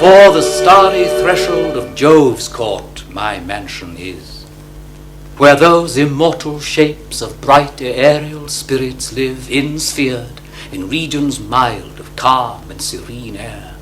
before the starry threshold of Jove's court my mansion is, where those immortal shapes of bright aerial spirits live insphered in regions mild of calm and serene air,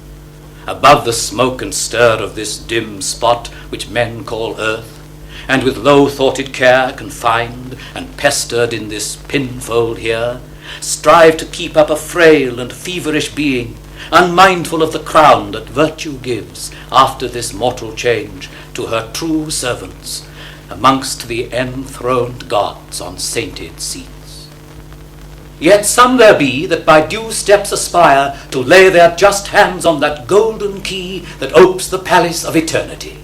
above the smoke and stir of this dim spot which men call earth, and with low-thoughted care confined and pestered in this pinfold here, strive to keep up a frail and feverish being, unmindful of the crown that virtue gives after this mortal change to her true servants amongst the enthroned gods on sainted seats. Yet some there be that by due steps aspire to lay their just hands on that golden key that opes the palace of eternity.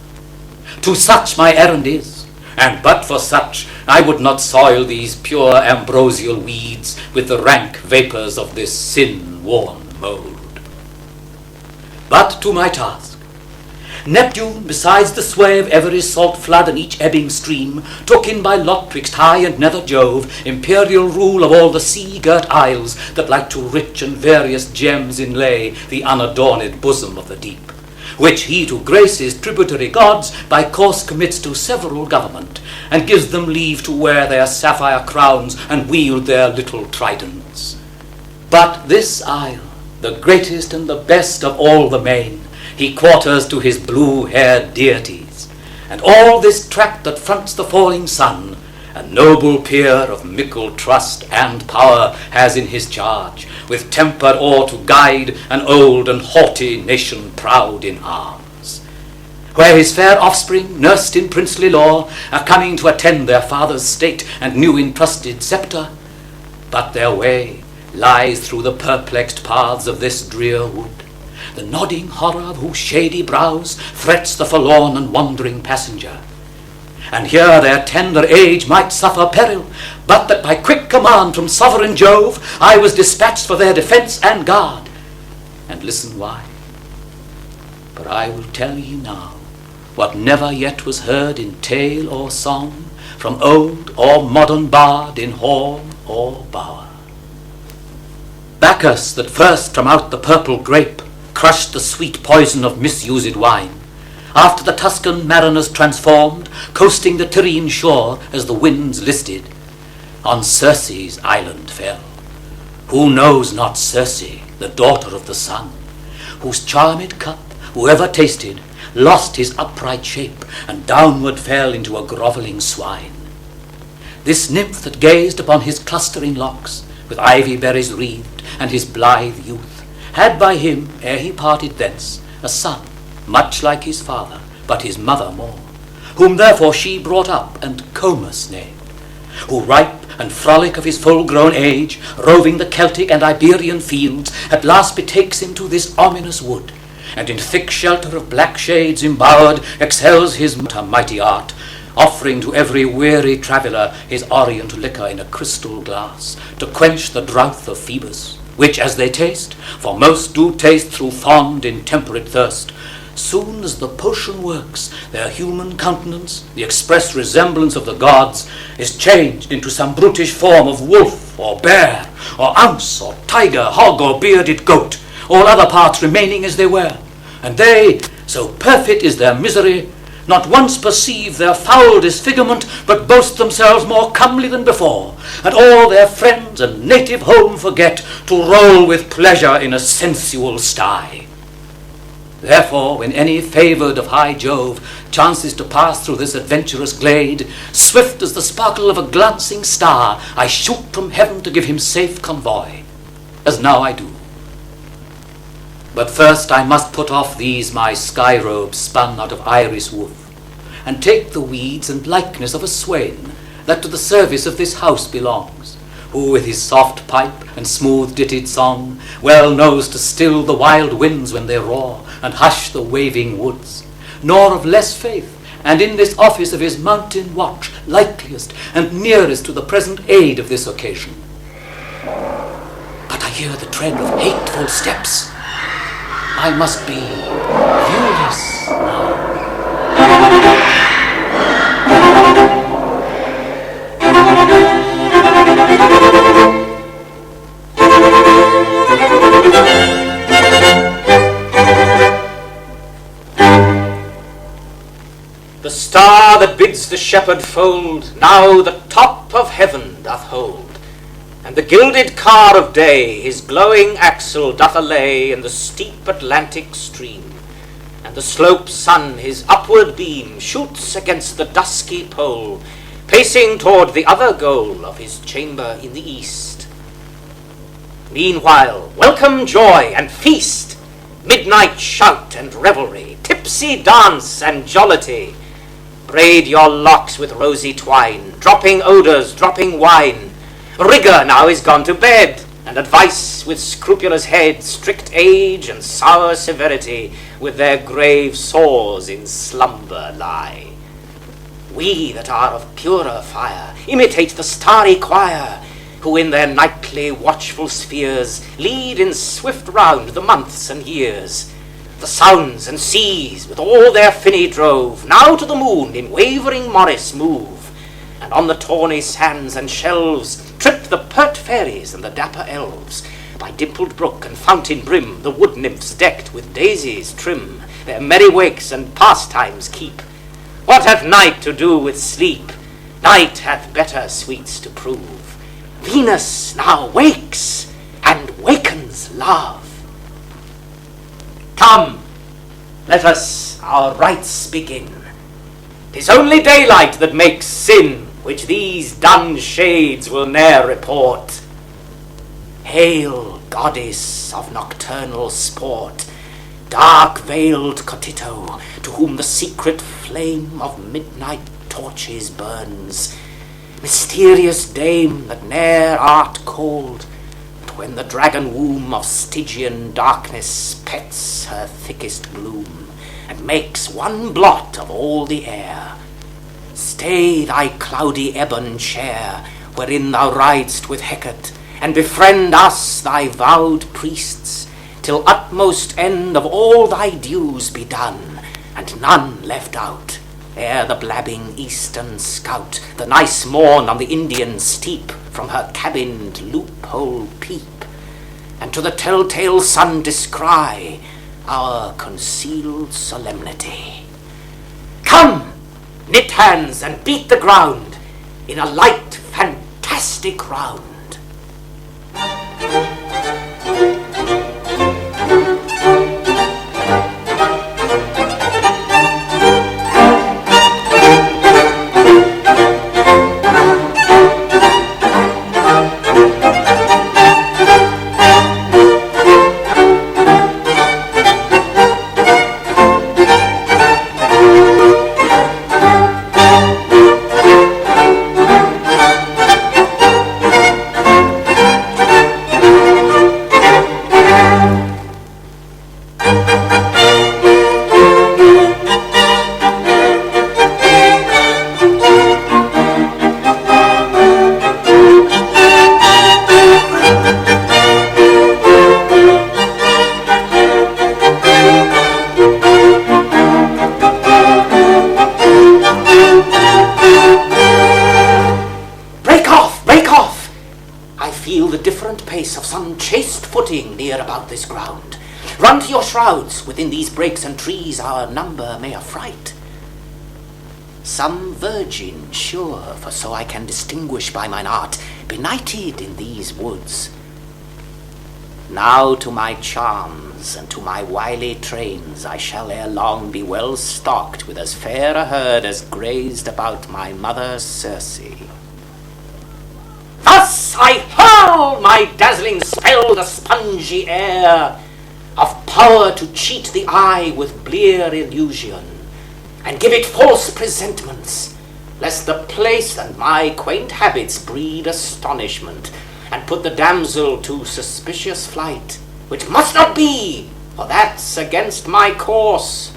To such my errand is, and but for such I would not soil these pure ambrosial weeds with the rank vapours of this sin-worn mould. But to my task. Neptune, besides the sway of every salt flood and each ebbing stream, took in by lot twixt high and nether Jove imperial rule of all the sea-girt isles that like to rich and various gems inlay the unadorned bosom of the deep, which he to grace his tributary gods by course commits to several government, and gives them leave to wear their sapphire crowns and wield their little tridents. But this isle, the greatest and the best of all the main, he quarters to his blue-haired deities, and all this tract that fronts the falling sun, a noble peer of mickle trust and power has in his charge, with tempered awe to guide an old and haughty nation proud in arms, where his fair offspring, nursed in princely law, are coming to attend their father's state and new entrusted sceptre, but their way lies through the perplexed paths of this drear wood, the nodding horror of whose shady brows threats the forlorn and wandering passenger. And here their tender age might suffer peril, but that by quick command from sovereign Jove I was dispatched for their defence and guard. And listen why. For I will tell ye now what never yet was heard in tale or song, from old or modern bard in hall or bower. Bacchus, that first from out the purple grape crushed the sweet poison of misused wine, after the Tuscan mariners transformed, coasting the Tyrrhene shore as the winds listed, on Circe's island fell. Who knows not Circe, the daughter of the sun, whose charmed cup, whoever tasted, lost his upright shape, and downward fell into a grovelling swine. This nymph that gazed upon his clustering locks, with ivy berries wreathed, and his blithe youth, had by him, ere he parted thence, a son, much like his father, but his mother more, whom therefore she brought up, and Comus named, who ripe and frolic of his full-grown age, roving the Celtic and Iberian fields, at last betakes him to this ominous wood, and in thick shelter of black shades embowered, excels his mighty art, offering to every weary traveller his orient liquor in a crystal glass, to quench the drouth of Phoebus, which as they taste, for most do taste through fond intemperate thirst, soon as the potion works, their human countenance, the express resemblance of the gods, is changed into some brutish form of wolf or bear or ounce or tiger, hog or bearded goat, all other parts remaining as they were, and they, so perfect is their misery, not once perceive their foul disfigurement, but boast themselves more comely than before, and all their friends and native home forget, to roll with pleasure in a sensual sty. Therefore, when any favoured of high Jove chances to pass through this adventurous glade, swift as the sparkle of a glancing star, I shoot from heaven to give him safe convoy, as now I do. But first I must put off these my sky robes spun out of iris woof, and take the weeds and likeness of a swain that to the service of this house belongs, who with his soft pipe and smooth ditted song well knows to still the wild winds when they roar, and hush the waving woods, nor of less faith, and in this office of his mountain watch likeliest and nearest to the present aid of this occasion. But I hear the tread of hateful steps. I must be viewless now. The star that bids the shepherd fold now the top of heaven doth hold, and the gilded car of day his glowing axle doth allay in the steep Atlantic stream, and the slope sun his upward beam shoots against the dusky pole, pacing toward the other goal of his chamber in the east. Meanwhile, welcome joy and feast, midnight shout and revelry, tipsy dance and jollity. Braid your locks with rosy twine, dropping odours, dropping wine. Rigour now is gone to bed, and advice with scrupulous head, strict age and sour severity, with their grave sores in slumber lie. We that are of purer fire imitate the starry choir, who in their nightly watchful spheres lead in swift round the months and years. The sounds and seas with all their finny drove now to the moon in wavering morris move, and on the tawny sands and shelves trip the pert fairies and the dapper elves. By dimpled brook and fountain brim the wood nymphs decked with daisies trim their merry wakes and pastimes keep. What hath night to do with sleep? Night hath better sweets to prove. Venus now wakes and wakens love. Come, let us our rites begin. 'Tis only daylight that makes sin, which these dun shades will ne'er report. Hail, goddess of nocturnal sport, dark-veiled Cotito, to whom the secret flame of midnight torches burns. Mysterious dame that ne'er art cold, but when the dragon womb of Stygian darkness pets her thickest bloom, and makes one blot of all the air. Stay thy cloudy ebon chair, wherein thou ridest with Hecate, and befriend us thy vowed priests, till utmost end of all thy dues be done, and none left out, ere the blabbing eastern scout the nice morn on the Indian steep from her cabined loophole peep, and to the telltale sun descry our concealed solemnity. Come, knit hands and beat the ground in a light fantastic round. Near about this ground. Run to your shrouds, within these brakes and trees our number may affright. Some virgin, sure, for so I can distinguish by mine art, benighted in these woods. Now to my charms and to my wily trains I shall ere long be well stocked with as fair a herd as grazed about my mother Circe. Thus I hurl my dazzling spell the spongy air of power to cheat the eye with blear illusion, and give it false presentments, lest the place and my quaint habits breed astonishment, and put the damsel to suspicious flight, which must not be, for that's against my course.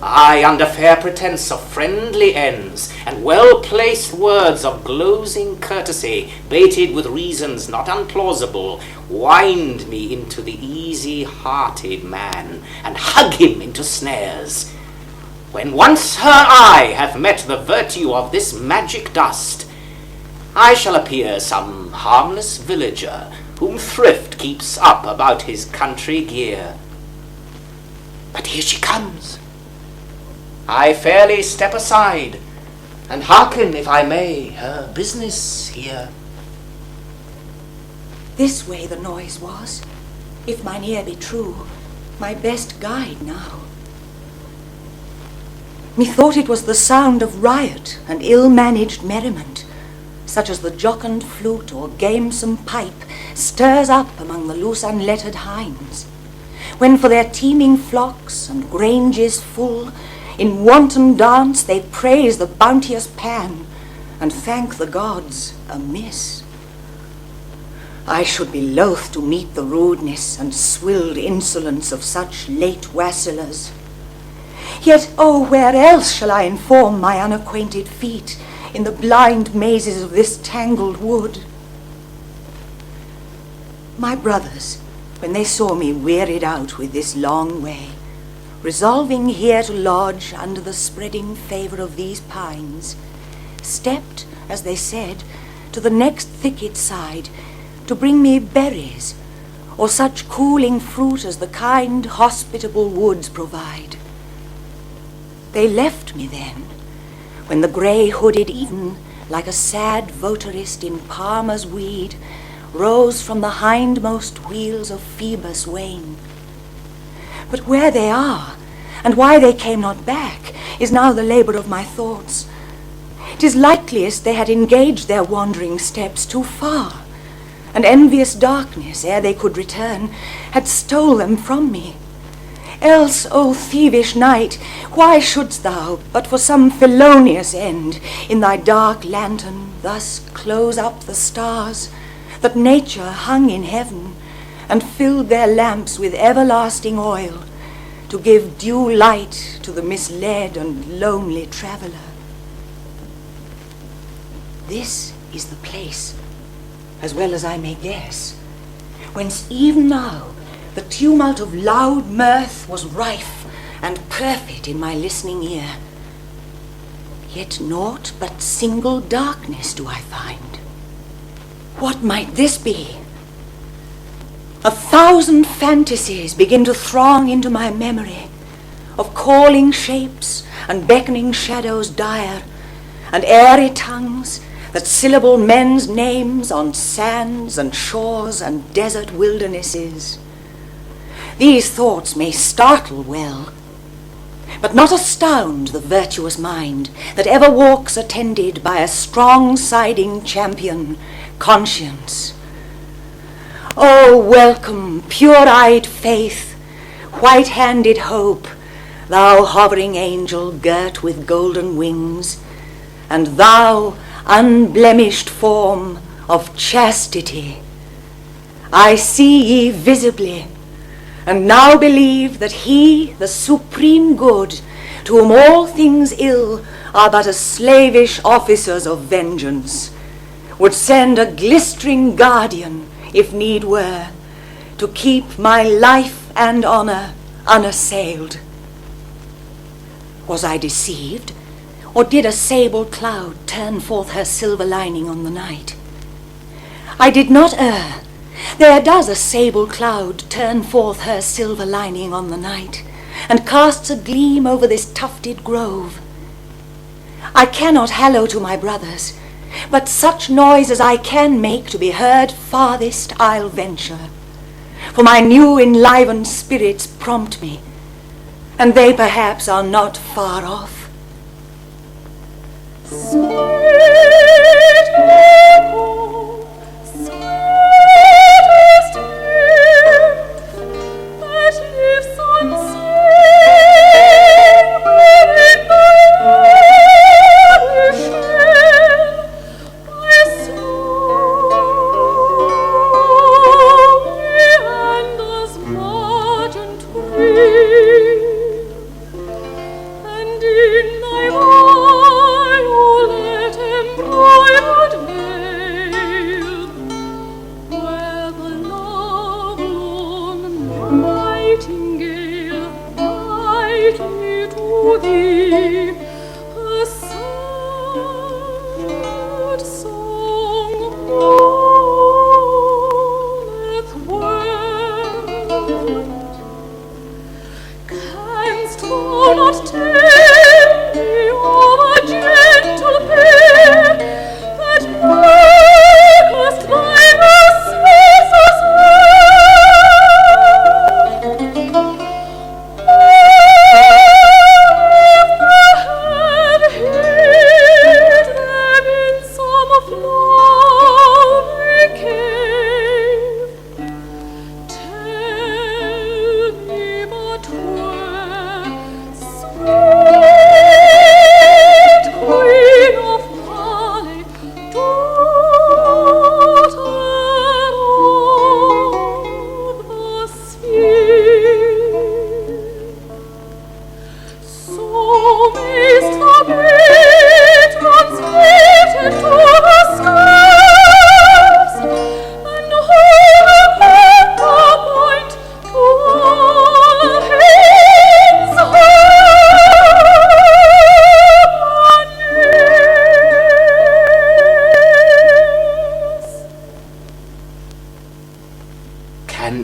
I, under fair pretence of friendly ends, and well-placed words of glozing courtesy, baited with reasons not unplausible, wind me into the easy-hearted man, and hug him into snares. When once her eye hath met the virtue of this magic dust, I shall appear some harmless villager, whom thrift keeps up about his country gear. But here she comes. I fairly step aside, and hearken, if I may, her business here. This way the noise was, if mine ear be true, my best guide now. Methought it was the sound of riot and ill-managed merriment, such as the jocund flute or gamesome pipe stirs up among the loose unlettered hinds, when for their teeming flocks and granges full, in wanton dance they praise the bounteous Pan, and thank the gods amiss. I should be loath to meet the rudeness and swilled insolence of such late wassailers. Yet, oh, where else shall I inform my unacquainted feet in the blind mazes of this tangled wood? My brothers, when they saw me wearied out with this long way, resolving here to lodge under the spreading favour of these pines, stepped, as they said, to the next thicket side to bring me berries, or such cooling fruit as the kind, hospitable woods provide. They left me then, when the grey-hooded even, like a sad votarist in Palmer's weed, rose from the hindmost wheels of Phoebus' wain. But where they are, and why they came not back, is now the labour of my thoughts. 'Tis likeliest they had engaged their wandering steps too far, and envious darkness, ere they could return, had stole them from me. Else, O thievish night, why shouldst thou, but for some felonious end, in thy dark lantern thus close up the stars that nature hung in heaven, and filled their lamps with everlasting oil, to give due light to the misled and lonely traveller? This is the place, as well as I may guess, whence even now the tumult of loud mirth was rife and perfect in my listening ear. Yet naught but single darkness do I find. What might this be? 1,000 fantasies begin to throng into my memory, of calling shapes and beckoning shadows dire, and airy tongues that syllable men's names on sands and shores and desert wildernesses. These thoughts may startle well, but not astound the virtuous mind that ever walks attended by a strong-siding champion, conscience. O welcome, pure-eyed faith, white-handed hope, thou hovering angel girt with golden wings, and thou unblemished form of chastity. I see ye visibly, and now believe that he, the supreme good, to whom all things ill are but as slavish officers of vengeance, would send a glistering guardian, if need were, to keep my life and honour unassailed. Was I deceived, or did a sable cloud turn forth her silver lining on the night? I did not err. There does a sable cloud turn forth her silver lining on the night, and casts a gleam over this tufted grove. I cannot hallow to my brothers, but such noise as I can make to be heard farthest I'll venture, for my new enlivened spirits prompt me, and they perhaps are not far off. Embroidered name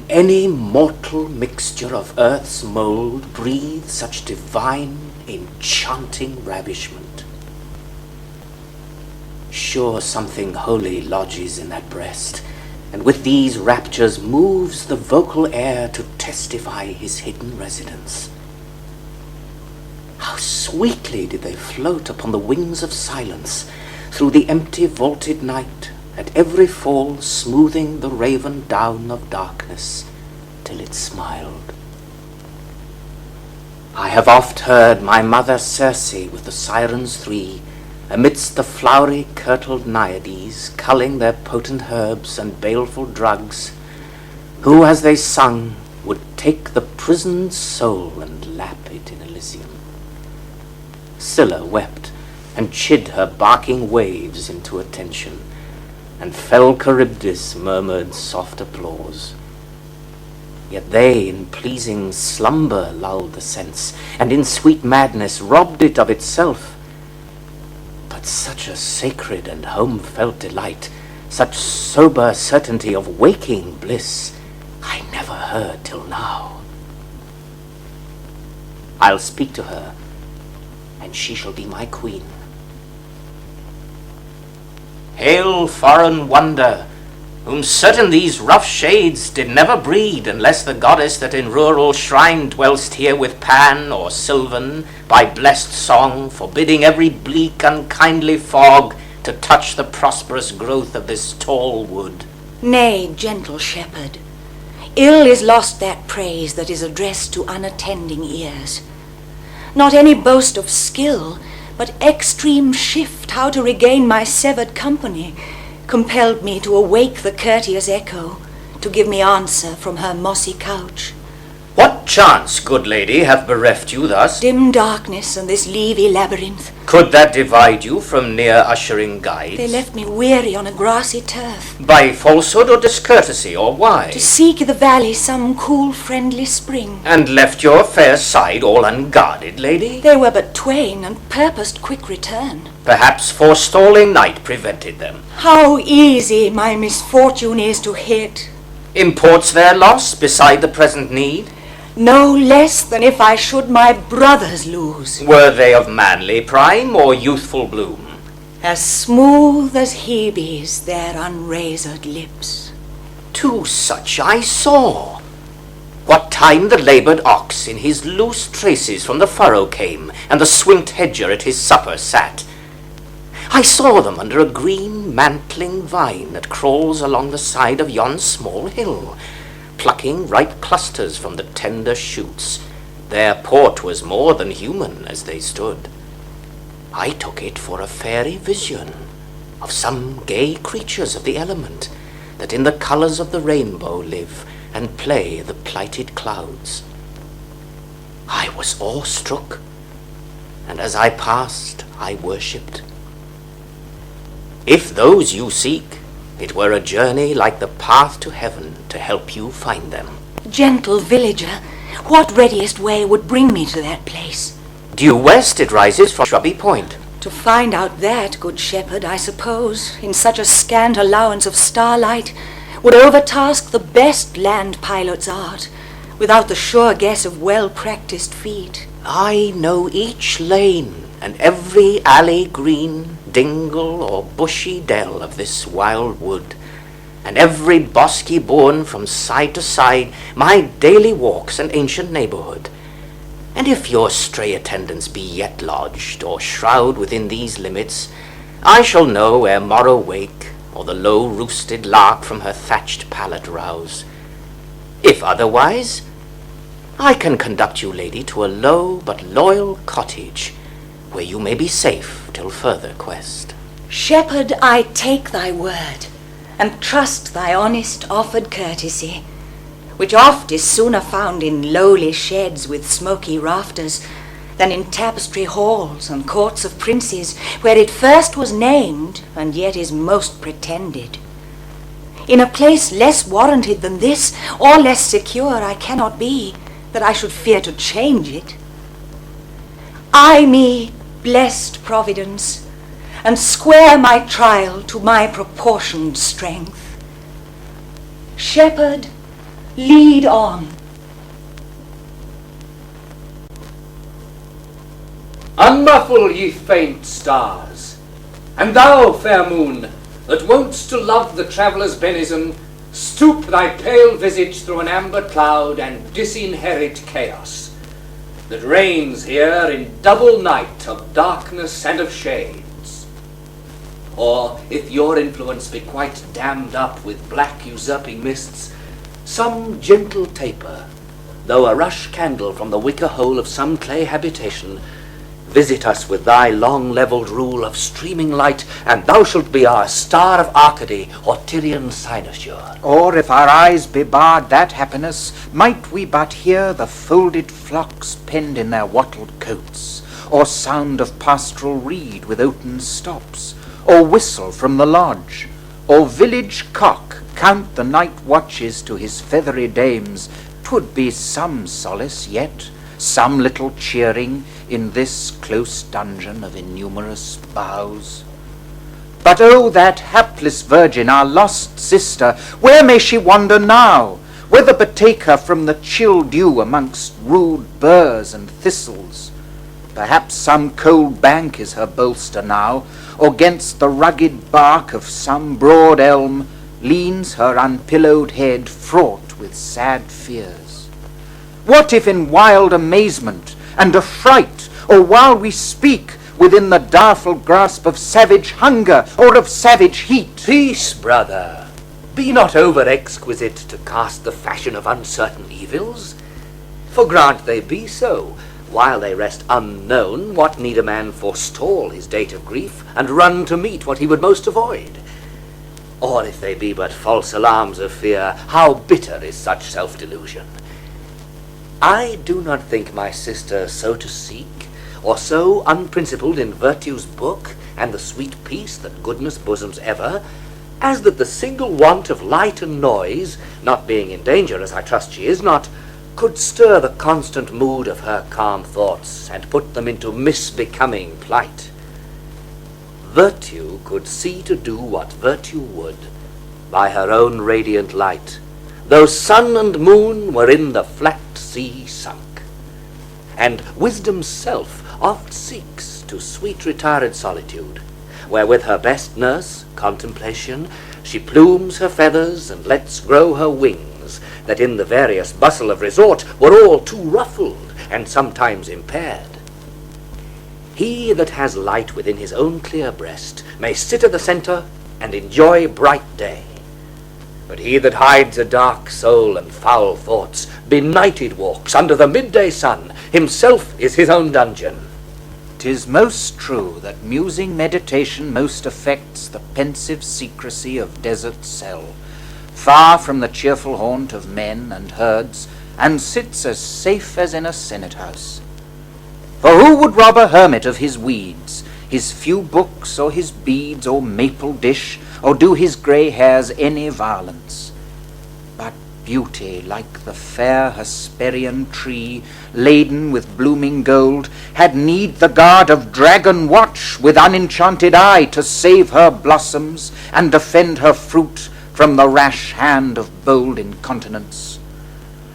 any mortal mixture of earth's mould breathe such divine, enchanting ravishment? Sure something holy lodges in that breast, and with these raptures moves the vocal air to testify his hidden residence. How sweetly did they float upon the wings of silence, through the empty vaulted night, at every fall smoothing the raven down of darkness, till it smiled. I have oft heard my mother Circe with the sirens three, amidst the flowery kirtled Naiades, culling their potent herbs and baleful drugs, who, as they sung, would take the prisoned soul and lap it in Elysium. Scylla wept, and chid her barking waves into attention, and fell Charybdis murmured soft applause. Yet they in pleasing slumber lulled the sense, and in sweet madness robbed it of itself. But such a sacred and home-felt delight, such sober certainty of waking bliss, I never heard till now. I'll speak to her, and she shall be my queen. Hail, foreign wonder, whom certain these rough shades did never breed, unless the goddess that in rural shrine dwellst here with Pan or Sylvan, by blessed song, forbidding every bleak unkindly fog to touch the prosperous growth of this tall wood. Nay, gentle shepherd, ill is lost that praise that is addressed to unattending ears. Not any boast of skill, but extreme shift how to regain my severed company, compelled me to awake the courteous echo, to give me answer from her mossy couch. What chance, good lady, hath bereft you thus? Dim darkness and this leafy labyrinth. Could that divide you from near ushering guides? They left me weary on a grassy turf. By falsehood or discourtesy, or why? To seek i' the valley some cool friendly spring. And left your fair side all unguarded, lady? They were but twain, and purposed quick return. Perhaps forestalling night prevented them. How easy my misfortune is to hit. Imports their loss beside the present need? No less than if I should my brothers lose. Were they of manly prime or youthful bloom? As smooth as Hebe's their unrazored lips. Two such I saw. What time the laboured ox in his loose traces from the furrow came, and the swinked hedger at his supper sat. I saw them under a green mantling vine that crawls along the side of yon small hill, plucking ripe clusters from the tender shoots. Their port was more than human as they stood. I took it for a fairy vision of some gay creatures of the element that in the colours of the rainbow live and play the plighted clouds. I was awestruck, and as I passed I worshipped. If those you seek, it were a journey like the path to heaven to help you find them. Gentle villager, what readiest way would bring me to that place? Due west it rises from Shrubby Point. To find out that, good shepherd, I suppose, in such a scant allowance of starlight, would overtask the best land pilot's art, without the sure guess of well-practiced feet. I know each lane and every alley green, dingle or bushy dell of this wild wood, and every bosky bourne from side to side, my daily walks and ancient neighbourhood. And if your stray attendants be yet lodged, or shroud within these limits, I shall know ere morrow wake, or the low-roosted lark from her thatched pallet rouse. If otherwise, I can conduct you, lady, to a low but loyal cottage, where you may be safe till further quest. Shepherd, I take thy word, and trust thy honest offered courtesy, which oft is sooner found in lowly sheds with smoky rafters, than in tapestry halls and courts of princes, where it first was named, and yet is most pretended. In a place less warranted than this, or less secure, I cannot be, that I should fear to change it. I me blessed Providence, and square my trial to my proportioned strength. Shepherd, Lead on. Unmuffle, ye faint stars, and thou, fair moon, that won'tst to love the traveller's benison, stoop thy pale visage through an amber cloud and disinherit chaos that reigns here in double night of darkness and of shades. Or, if your influence be quite dammed up with black usurping mists, some gentle taper, though a rush candle from the wicker hole of some clay habitation, visit us with thy long-levelled rule of streaming light, and thou shalt be our star of Arcady or Tyrian cynosure. Or if our eyes be barred that happiness, might we but hear the folded flocks penned in their wattled coats, or sound of pastoral reed with oaten stops, or whistle from the lodge, or village cock count the night watches to his feathery dames, 'twould be some solace yet, some little cheering in this close dungeon of innumerous boughs. But oh, that hapless virgin, our lost sister, where may she wander now? Whether betake her from the chill dew amongst rude burrs and thistles? Perhaps some cold bank is her bolster now, or 'gainst the rugged bark of some broad elm leans her unpillowed head fraught with sad fears. What if in wild amazement and affright, or while we speak, within the direful grasp of savage hunger or of savage heat? Peace, brother. Be not over-exquisite to cast the fashion of uncertain evils. For grant they be so, while they rest unknown, what need a man forestall his date of grief, and run to meet what he would most avoid? Or if they be but false alarms of fear, how bitter is such self-delusion! I do not think my sister so to seek, or so unprincipled in virtue's book, and the sweet peace that goodness bosoms ever, as that the single want of light and noise, not being in danger, as I trust she is not, could stir the constant mood of her calm thoughts, and put them into misbecoming plight. Virtue could see to do what virtue would, by her own radiant light, though sun and moon were in the flat sea sunk. And wisdom's self oft seeks to sweet retired solitude, where with her best nurse, contemplation, she plumes her feathers and lets grow her wings, that in the various bustle of resort were all too ruffled and sometimes impaired. He that has light within his own clear breast may sit at the centre and enjoy bright day. But he that hides a dark soul and foul thoughts, benighted walks under the midday sun, himself is his own dungeon. 'Tis most true that musing meditation most affects the pensive secrecy of desert cell, far from the cheerful haunt of men and herds, and sits as safe as in a senate house. For who would rob a hermit of his weeds, his few books, or his beads, or maple dish, or do his grey hairs any violence? But beauty, like the fair Hesperian tree, laden with blooming gold, had need the guard of dragon watch with unenchanted eye to save her blossoms and defend her fruit from the rash hand of bold incontinence.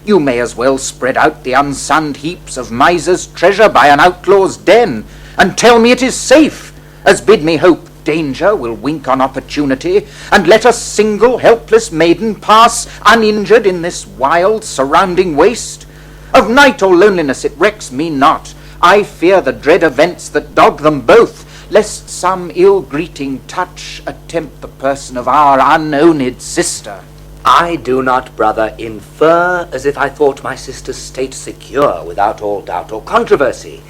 You may as well spread out the unsunned heaps of miser's treasure by an outlaw's den, and tell me it is safe, as bid me hope danger will wink on opportunity, and let a single helpless maiden pass uninjured in this wild surrounding waste. Of night or loneliness it recks me not. I fear the dread events that dog them both, lest some ill-greeting touch attempt the person of our unowned sister. I do not, brother, infer as if I thought my sister's state secure without all doubt or controversy.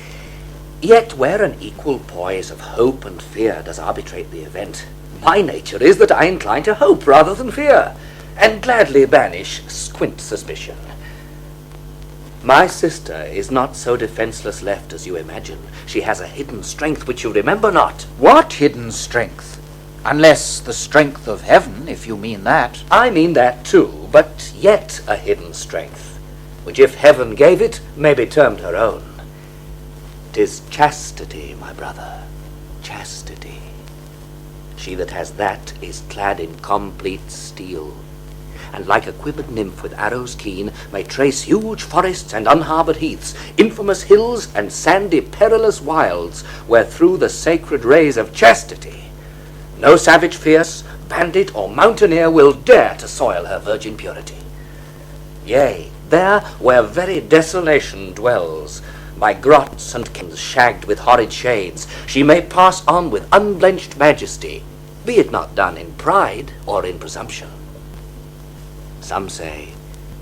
Yet where an equal poise of hope and fear does arbitrate the event, my nature is that I incline to hope rather than fear, and gladly banish squint suspicion. My sister is not so defenceless left as you imagine. She has a hidden strength which you remember not. What hidden strength? Unless the strength of heaven, if you mean that. I mean that too, but yet a hidden strength, which if heaven gave it, may be termed her own. 'Tis chastity, my brother, chastity. She that has that is clad in complete steel, and like a quivered nymph with arrows keen, may trace huge forests and unharbored heaths, infamous hills and sandy perilous wilds, where through the sacred rays of chastity no savage fierce, bandit or mountaineer will dare to soil her virgin purity. Yea, there where very desolation dwells, by grots and caves shagged with horrid shades, she may pass on with unblenched majesty, be it not done in pride or in presumption. Some say,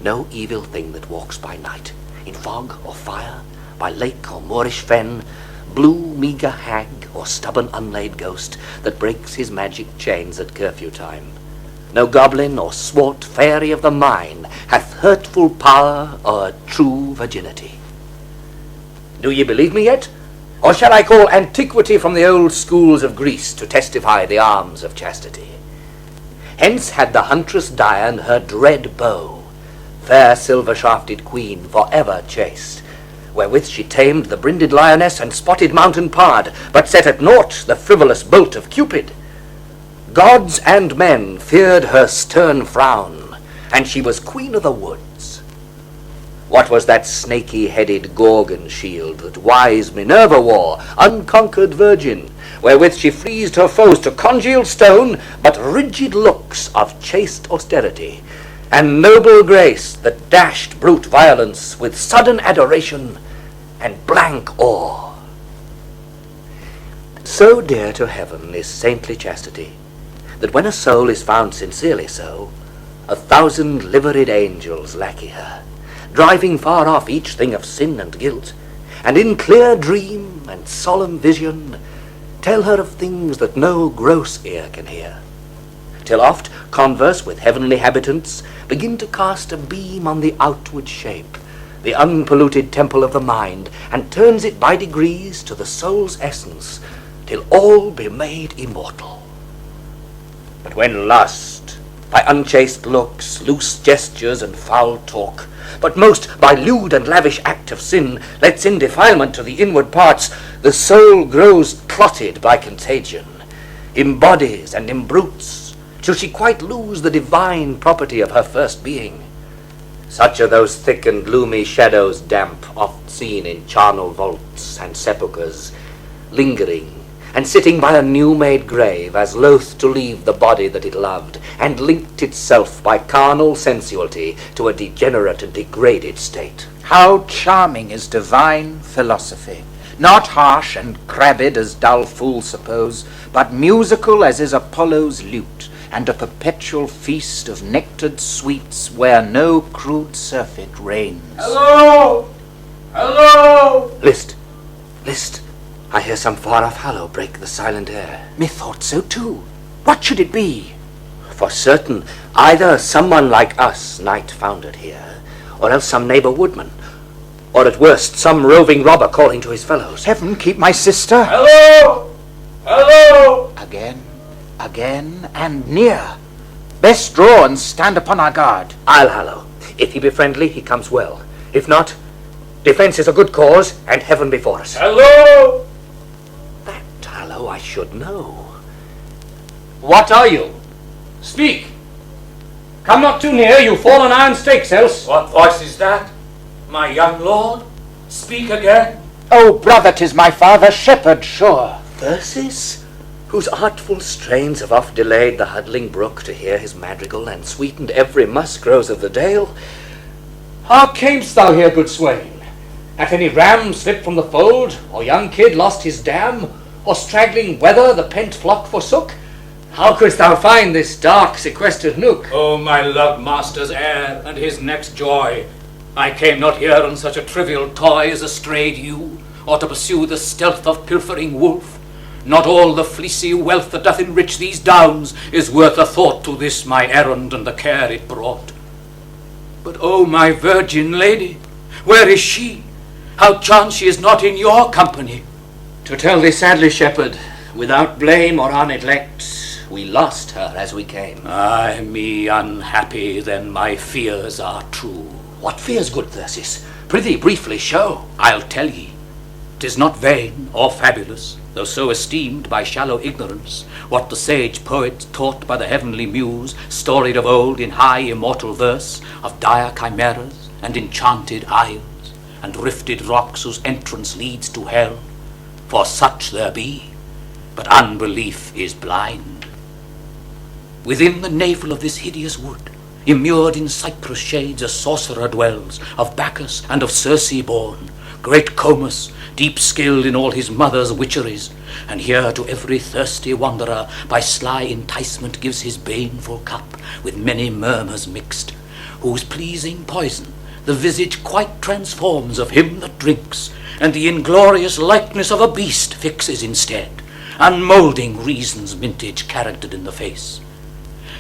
no evil thing that walks by night, in fog or fire, by lake or moorish fen, blue meagre hag or stubborn unlaid ghost, that breaks his magic chains at curfew time, no goblin or swart fairy of the mine hath hurtful power or true virginity. Do ye believe me yet? Or shall I call antiquity from the old schools of Greece to testify the arms of chastity? Hence had the huntress Dian her dread bow, fair silver-shafted queen for ever chaste, wherewith she tamed the brinded lioness and spotted mountain pard, but set at naught the frivolous bolt of Cupid. Gods and men feared her stern frown, and she was queen of the woods. What was that snaky-headed Gorgon shield that wise Minerva wore, unconquered virgin, wherewith she freezed her foes to congealed stone, but rigid looks of chaste austerity, and noble grace that dashed brute violence with sudden adoration and blank awe? So dear to heaven is saintly chastity, that when a soul is found sincerely so, 1,000 liveried angels lackey her, driving far off each thing of sin and guilt, and in clear dream and solemn vision tell her of things that no gross ear can hear, till oft converse with heavenly habitants begin to cast a beam on the outward shape, the unpolluted temple of the mind, and turns it by degrees to the soul's essence, till all be made immortal. But when lust, by unchaste looks, loose gestures, and foul talk, but most by lewd and lavish act of sin, lets in defilement to the inward parts, the soul grows clotted by contagion, embodies and embrutes, till she quite lose the divine property of her first being. Such are those thick and gloomy shadows damp, oft seen in charnel vaults and sepulchres, lingering, and sitting by a new-made grave, as loath to leave the body that it loved, and linked itself by carnal sensuality to a degenerate and degraded state. How charming is divine philosophy, not harsh and crabbed as dull fools suppose, but musical as is Apollo's lute, and a perpetual feast of nectared sweets where no crude surfeit reigns. Hello! Hello! List, list! I hear some far-off hallow break the silent air. Methought so too. What should it be? For certain, either someone like us night foundered here, or else some neighbour woodman, or at worst some roving robber calling to his fellows. Heaven keep my sister. Hello! Hello! Again, again, and near. Best draw and stand upon our guard. I'll hallow. If he be friendly, he comes well. If not, defence is a good cause, and heaven before us. Hello! That hallow I should know. What are you? Speak! Come not too near, you fall on iron stakes, else. What voice is that? My young lord? Speak again. Oh, brother, 'tis my father, Shepherd, sure. Verses, whose artful strains have oft delayed the huddling brook to hear his madrigal, and sweetened every musk rose of the dale. How camest thou here, good swain? Hath any ram slipped from the fold, or young kid lost his dam, or straggling wether the pent flock forsook? How couldst thou find this dark sequestered nook? Oh, my loved master's heir and his next joy, I came not here on such a trivial toy as a strayed ewe, or to pursue the stealth of pilfering wolf. Not all the fleecy wealth that doth enrich these downs is worth a thought to this my errand and the care it brought. But, oh, my virgin lady, where is she? How chance she is not in your company? To tell thee sadly, shepherd, without blame or our neglect, we lost her as we came. Ay, me unhappy, then my fears are true. What fears, good Thyrsis? Prithee briefly show. I'll tell ye. 'Tis not vain or fabulous. though so esteemed by shallow ignorance, what the sage poet taught by the heavenly muse storied of old in high immortal verse, of dire chimeras and enchanted isles, and rifted rocks whose entrance leads to hell, for such there be, but unbelief is blind. Within the navel of this hideous wood, immured in cypress shades, a sorcerer dwells, of Bacchus and of Circe born, great Comus, deep skilled in all his mother's witcheries, and here to every thirsty wanderer by sly enticement gives his baneful cup with many murmurs mixed, whose pleasing poison the visage quite transforms of him that drinks, and the inglorious likeness of a beast fixes instead, unmoulding reason's mintage charactered in the face.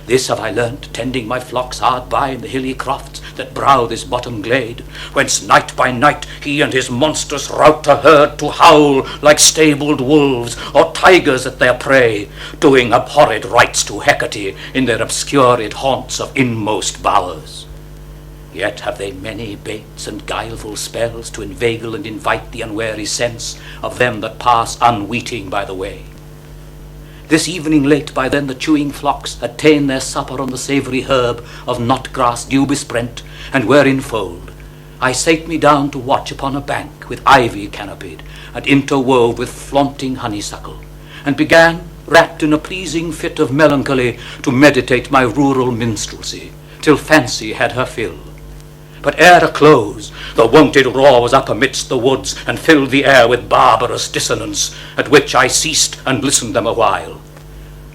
This have I learnt, tending my flocks hard by in the hilly crofts that brow this bottom glade, whence night by night he and his monstrous rout are heard to howl like stabled wolves or tigers at their prey, doing abhorred rites to Hecate in their obscured haunts of inmost bowers. Yet have they many baits and guileful spells to inveigle and invite the unwary sense of them that pass unweeting by the way. This evening late by then the chewing flocks attain their supper on the savoury herb of knot grass dew besprent, and were in fold. I sate me down to watch upon a bank with ivy canopied, and interwove with flaunting honeysuckle, and began, wrapped in a pleasing fit of melancholy, to meditate my rural minstrelsy, till fancy had her fill. But ere a close, the wonted roar was up amidst the woods, and filled the air with barbarous dissonance, at which I ceased and listened them a while,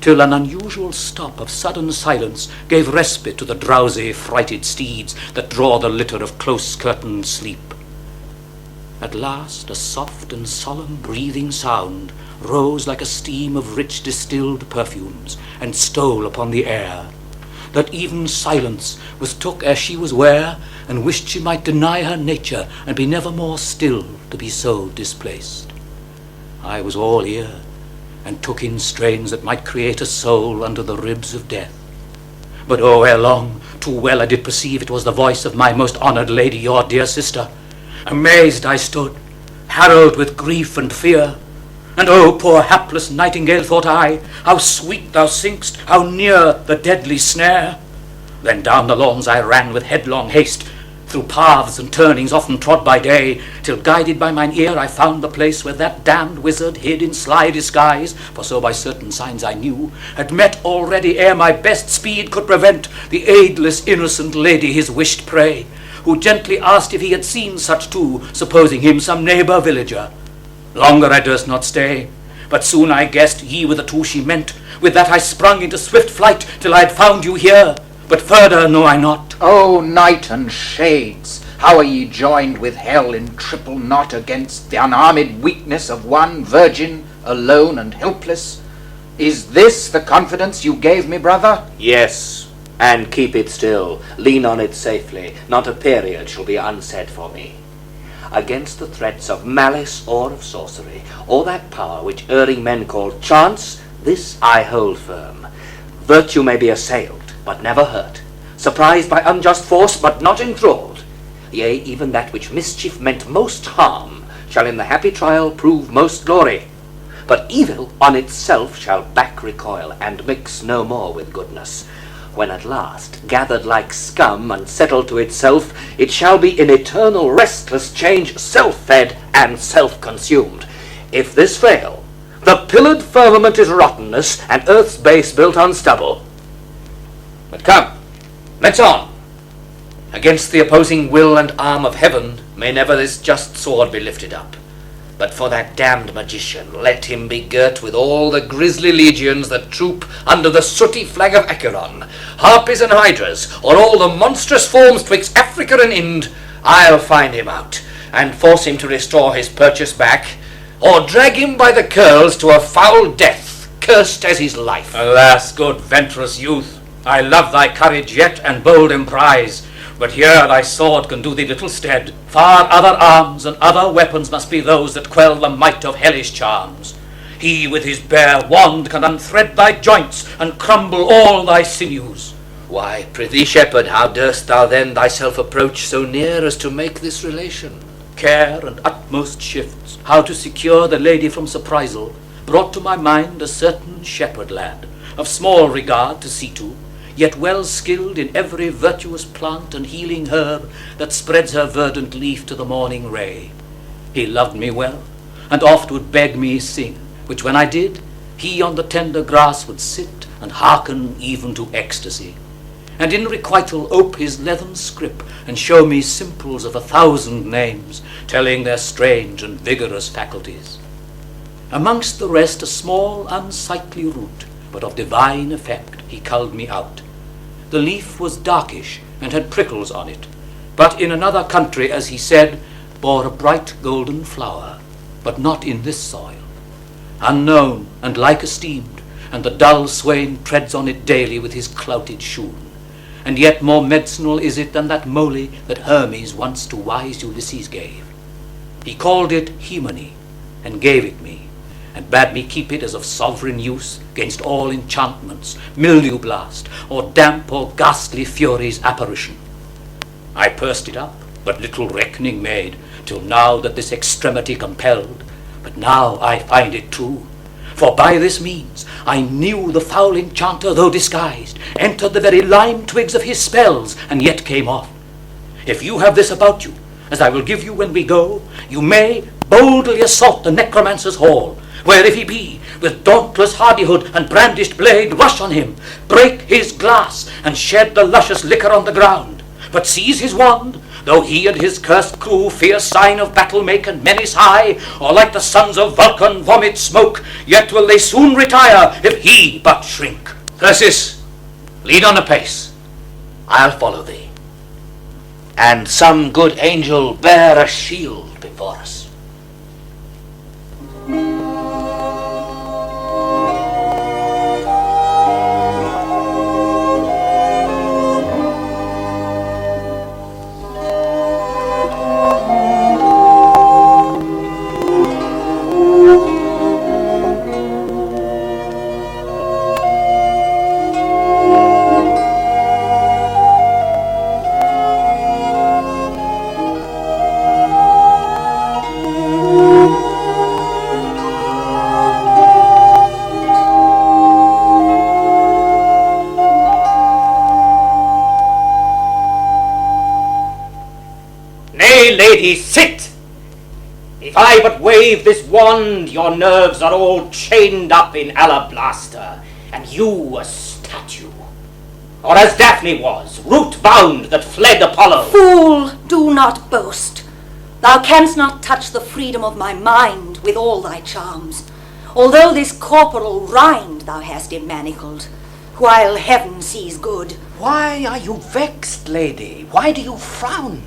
till an unusual stop of sudden silence gave respite to the drowsy, frighted steeds that draw the litter of close-curtained sleep. At last a soft and solemn breathing sound rose like a steam of rich distilled perfumes, and stole upon the air, that even silence was took ere she was ware, and wished she might deny her nature, and be never more still to be so displaced. I was all ear, and took in strains that might create a soul under the ribs of death. But ere long, too well I did perceive it was the voice of my most honoured lady, your dear sister. Amazed I stood, harrowed with grief and fear. And oh, poor hapless nightingale, thought I, how sweet thou sing'st, how near the deadly snare. Then down the lawns I ran with headlong haste, through paths and turnings often trod by day, till guided by mine ear I found the place where that damned wizard hid in sly disguise, for so by certain signs I knew, had met already ere my best speed could prevent the aidless innocent lady his wished prey, who gently asked if he had seen such too, supposing him some neighbour villager. Longer I durst not stay, but soon I guessed ye were the two she meant. With that I sprung into swift flight till I had found you here, but further know I not. O night and shades, how are ye joined with hell in triple knot against the unarmed weakness of one virgin, alone and helpless? Is this the confidence you gave me, brother? Yes, and keep it still. Lean on it safely. Not a period shall be unsaid for me. Against the threats of malice or of sorcery, or that power which erring men call chance, this I hold firm. Virtue may be assailed, but never hurt, surprised by unjust force, but not enthralled. Yea, even that which mischief meant most harm shall in the happy trial prove most glory. But evil on itself shall back recoil, and mix no more with goodness. When at last, gathered like scum and settled to itself, it shall be in eternal restless change, self-fed and self-consumed. If this fail, the pillared firmament is rottenness, and earth's base built on stubble. But come, let's on. Against the opposing will and arm of heaven may never this just sword be lifted up. But for that damned magician, let him be girt with all the grisly legions that troop under the sooty flag of Acheron, harpies and hydras, or all the monstrous forms twixt Africa and Ind. I'll find him out, and force him to restore his purchase back, or drag him by the curls to a foul death, cursed as his life. Alas, good venturous youth, I love thy courage yet and bold emprise, but here thy sword can do thee little stead. Far other arms and other weapons must be those that quell the might of hellish charms. He with his bare wand can unthread thy joints and crumble all thy sinews. Why, prithee, shepherd, how durst thou then thyself approach so near as to make this relation? Care and utmost shifts, how to secure the lady from surprisal, brought to my mind a certain shepherd lad, of small regard to see to, yet well skilled in every virtuous plant and healing herb that spreads her verdant leaf to the morning ray. He loved me well, and oft would beg me sing, which when I did, he on the tender grass would sit and hearken even to ecstasy, and in requital ope his leathern scrip and show me simples of 1,000 names, telling their strange and vigorous faculties. Amongst the rest a small unsightly root, but of divine effect, he culled me out. The leaf was darkish and had prickles on it, but in another country, as he said, bore a bright golden flower, but not in this soil. Unknown and like esteemed, and the dull swain treads on it daily with his clouted shoon. And yet more medicinal is it than that moly that Hermes once to wise Ulysses gave. He called it Hemony, and gave it me, and bade me keep it as of sovereign use gainst all enchantments, mildew blast, or damp or ghastly fury's apparition. I pursed it up, but little reckoning made, till now that this extremity compelled, but now I find it true. For by this means I knew the foul enchanter, though disguised, entered the very lime twigs of his spells, and yet came off. If you have this about you, as I will give you when we go, you may boldly assault the necromancer's hall, where if he be, with dauntless hardihood and brandished blade, rush on him, break his glass, and shed the luscious liquor on the ground. But seize his wand, though he and his cursed crew fierce sign of battle make and menace high, or like the sons of Vulcan vomit smoke, yet will they soon retire if he but shrink. Persis, lead on apace. I'll follow thee. And some good angel bear a shield before us. Lady, sit! If I but wave this wand, your nerves are all chained up in alabaster, and you a statue. Or as Daphne was, root-bound that fled Apollo. Fool, do not boast. Thou canst not touch the freedom of my mind with all thy charms, although this corporal rind thou hast immanacled, while heaven sees good. Why are you vexed, lady? Why do you frown?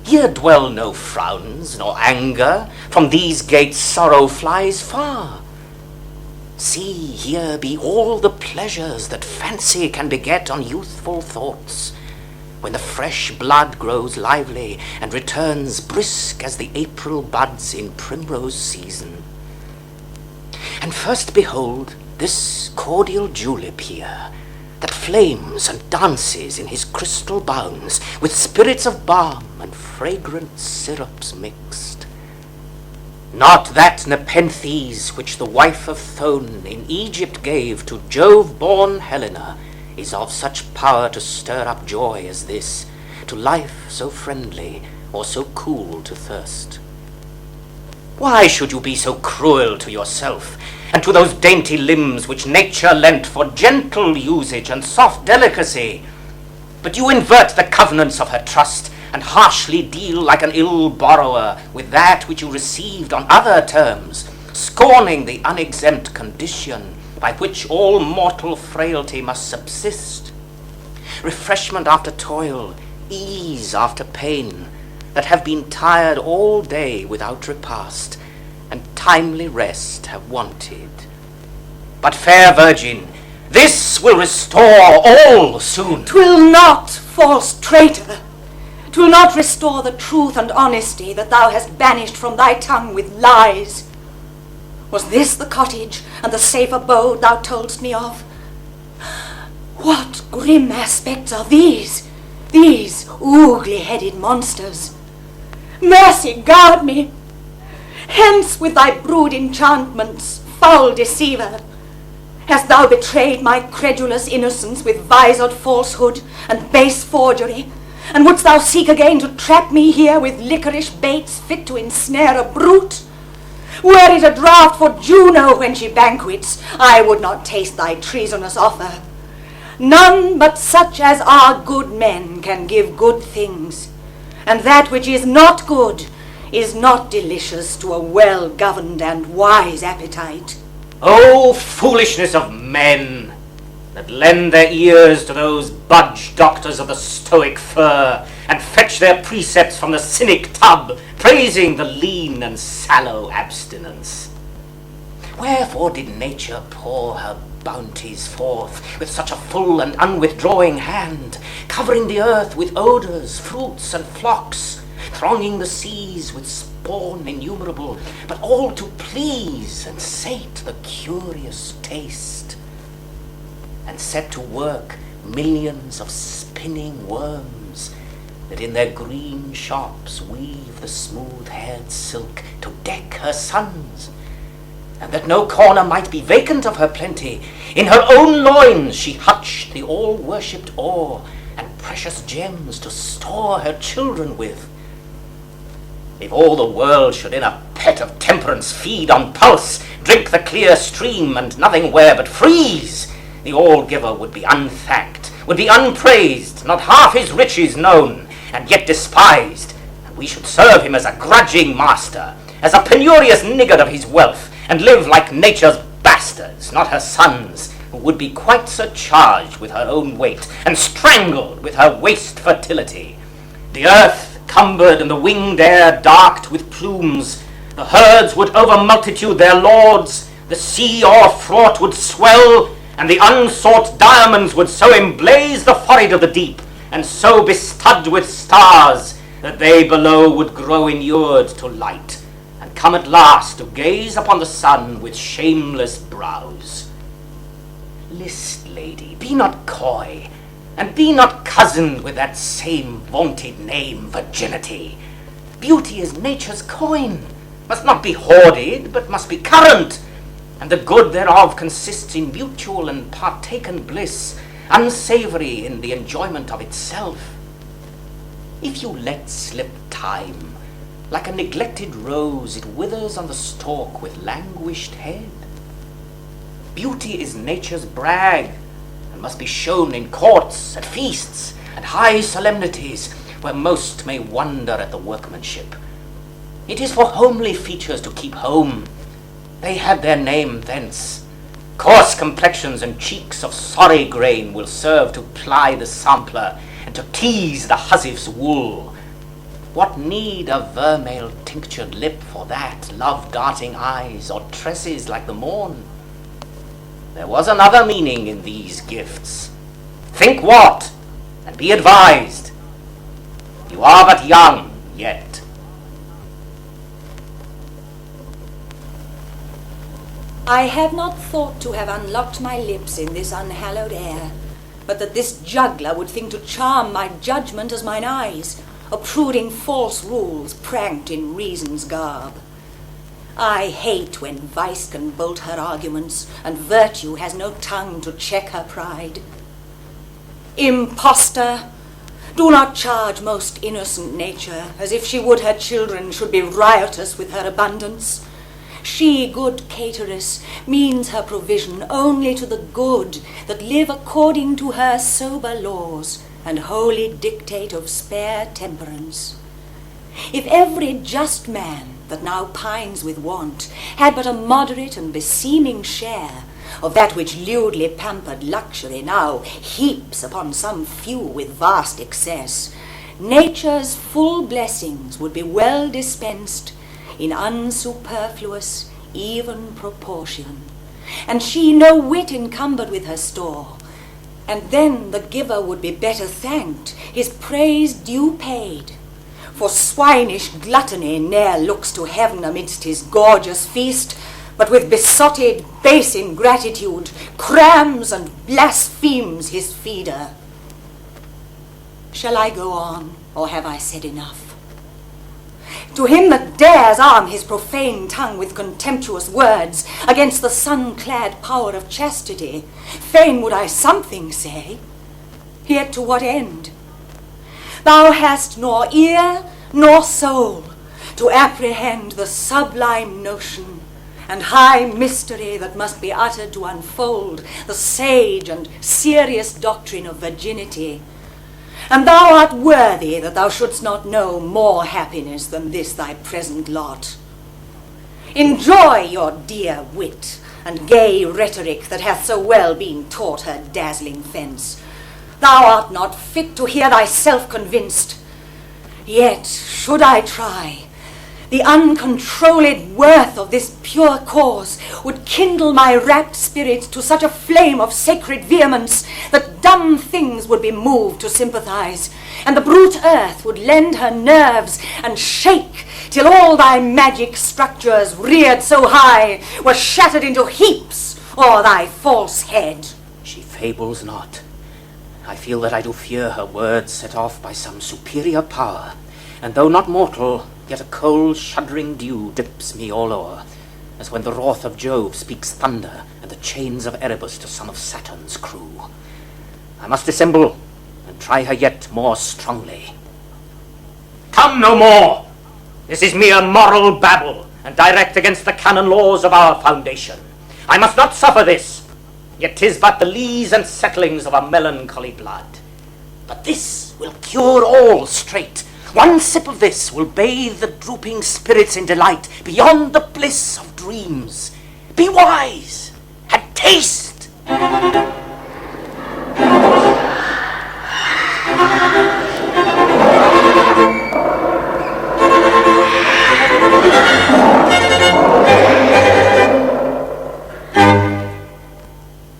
Here dwell no frowns nor anger, from these gates sorrow flies far. See, here be all the pleasures that fancy can beget on youthful thoughts, when the fresh blood grows lively and returns brisk as the April buds in primrose season. And first behold this cordial julep here, that flames and dances in his crystal bounds, with spirits of balm and fragrant syrups mixed. Not that Nepenthes which the wife of Thone in Egypt gave to Jove-born Helena is of such power to stir up joy as this, to life so friendly or so cool to thirst. Why should you be so cruel to yourself, and to those dainty limbs which nature lent for gentle usage and soft delicacy? But you invert the covenants of her trust, and harshly deal like an ill borrower with that which you received on other terms, scorning the unexempt condition by which all mortal frailty must subsist. Refreshment after toil, ease after pain, that have been tired all day without repast, and timely rest have wanted. But fair virgin, this will restore all soon. 'Twill not, false traitor. 'Twill not restore the truth and honesty that thou hast banished from thy tongue with lies. Was this the cottage and the safe abode thou toldst me of? What grim aspects are these oogly-headed monsters? Mercy guard me! Hence with thy brood enchantments, foul deceiver! Hast thou betrayed my credulous innocence with visored falsehood and base forgery? And wouldst thou seek again to trap me here with liquorish baits fit to ensnare a brute? Were it a draught for Juno when she banquets, I would not taste thy treasonous offer. None but such as are good men can give good things, and that which is not good is not delicious to a well-governed and wise appetite. O foolishness of men, that lend their ears to those budge doctors of the stoic fur, and fetch their precepts from the cynic tub, praising the lean and sallow abstinence. Wherefore did nature pour her bounties forth with such a full and unwithdrawing hand, covering the earth with odours, fruits, and flocks, thronging the seas with spawn innumerable, but all to please and sate the curious taste, and set to work millions of spinning worms, that in their green shops weave the smooth-haired silk to deck her sons, and that no corner might be vacant of her plenty, in her own loins she hutched the all-worshipped ore, and precious gems to store her children with. If all the world should in a pet of temperance feed on pulse, drink the clear stream, and nothing wear but freeze, the all-giver would be unthanked, would be unpraised, not half his riches known, and yet despised, and we should serve him as a grudging master, as a penurious niggard of his wealth, and live like nature's bastards, not her sons, who would be quite surcharged with her own weight, and strangled with her waste fertility. The earth cumbered and the winged air darked with plumes, the herds would over-multitude their lords, the sea o'erfraught would swell, and the unsought diamonds would so emblaze the forehead of the deep, and so bestud with stars, that they below would grow inured to light, and come at last to gaze upon the sun with shameless brows. List, lady, be not coy, and be not cozened with that same vaunted name, virginity. Beauty is nature's coin, must not be hoarded, but must be current, and the good thereof consists in mutual and partaken bliss, unsavoury in the enjoyment of itself. If you let slip time, like a neglected rose, it withers on the stalk with languished head. Beauty is nature's brag, and must be shown in courts, at feasts, at high solemnities, where most may wonder at the workmanship. It is for homely features to keep home. They had their name thence. Coarse complexions and cheeks of sorry grain will serve to ply the sampler, and to tease the hussif's wool. What need a vermeil tinctured lip for that, love-darting eyes, or tresses like the morn? There was another meaning in these gifts. Think what, and be advised. You are but young yet. I had not thought to have unlocked my lips in this unhallowed air, but that this juggler would think to charm my judgment as mine eyes, obtruding false rules pranked in reason's garb. I hate when vice can bolt her arguments, and virtue has no tongue to check her pride. Impostor! Do not charge most innocent nature, as if she would her children should be riotous with her abundance. She, good cateress, means her provision only to the good that live according to her sober laws, and holy dictate of spare temperance. If every just man that now pines with want had but a moderate and beseeming share of that which lewdly pampered luxury now heaps upon some few with vast excess, nature's full blessings would be well dispensed in unsuperfluous even proportion, and she no whit encumbered with her store, and then the giver would be better thanked, his praise due paid. For swinish gluttony ne'er looks to heaven amidst his gorgeous feast, but with besotted base ingratitude crams and blasphemes his feeder. Shall I go on, or have I said enough? To him that dares arm his profane tongue with contemptuous words against the sun-clad power of chastity, fain would I something say, yet to what end? Thou hast nor ear nor soul to apprehend the sublime notion and high mystery that must be uttered to unfold the sage and serious doctrine of virginity. And thou art worthy that thou shouldst not know more happiness than this thy present lot. Enjoy your dear wit and gay rhetoric that hath so well been taught her dazzling fence. Thou art not fit to hear thyself convinced. Yet, should I try, the uncontrolled worth of this pure cause would kindle my rapt spirit to such a flame of sacred vehemence that dumb things would be moved to sympathize, and the brute earth would lend her nerves and shake till all thy magic structures, reared so high, were shattered into heaps o'er thy false head. She fables not. I feel that I do fear her words set off by some superior power, and though not mortal, yet a cold, shuddering dew dips me all o'er, as when the wrath of Jove speaks thunder and the chains of Erebus to some of Saturn's crew. I must dissemble and try her yet more strongly. Come no more! This is mere moral babble, and direct against the canon laws of our foundation. I must not suffer this, yet 'tis but the lees and settlings of a melancholy blood. But this will cure all straight. One sip of this will bathe the drooping spirits in delight beyond the bliss of dreams. Be wise and taste.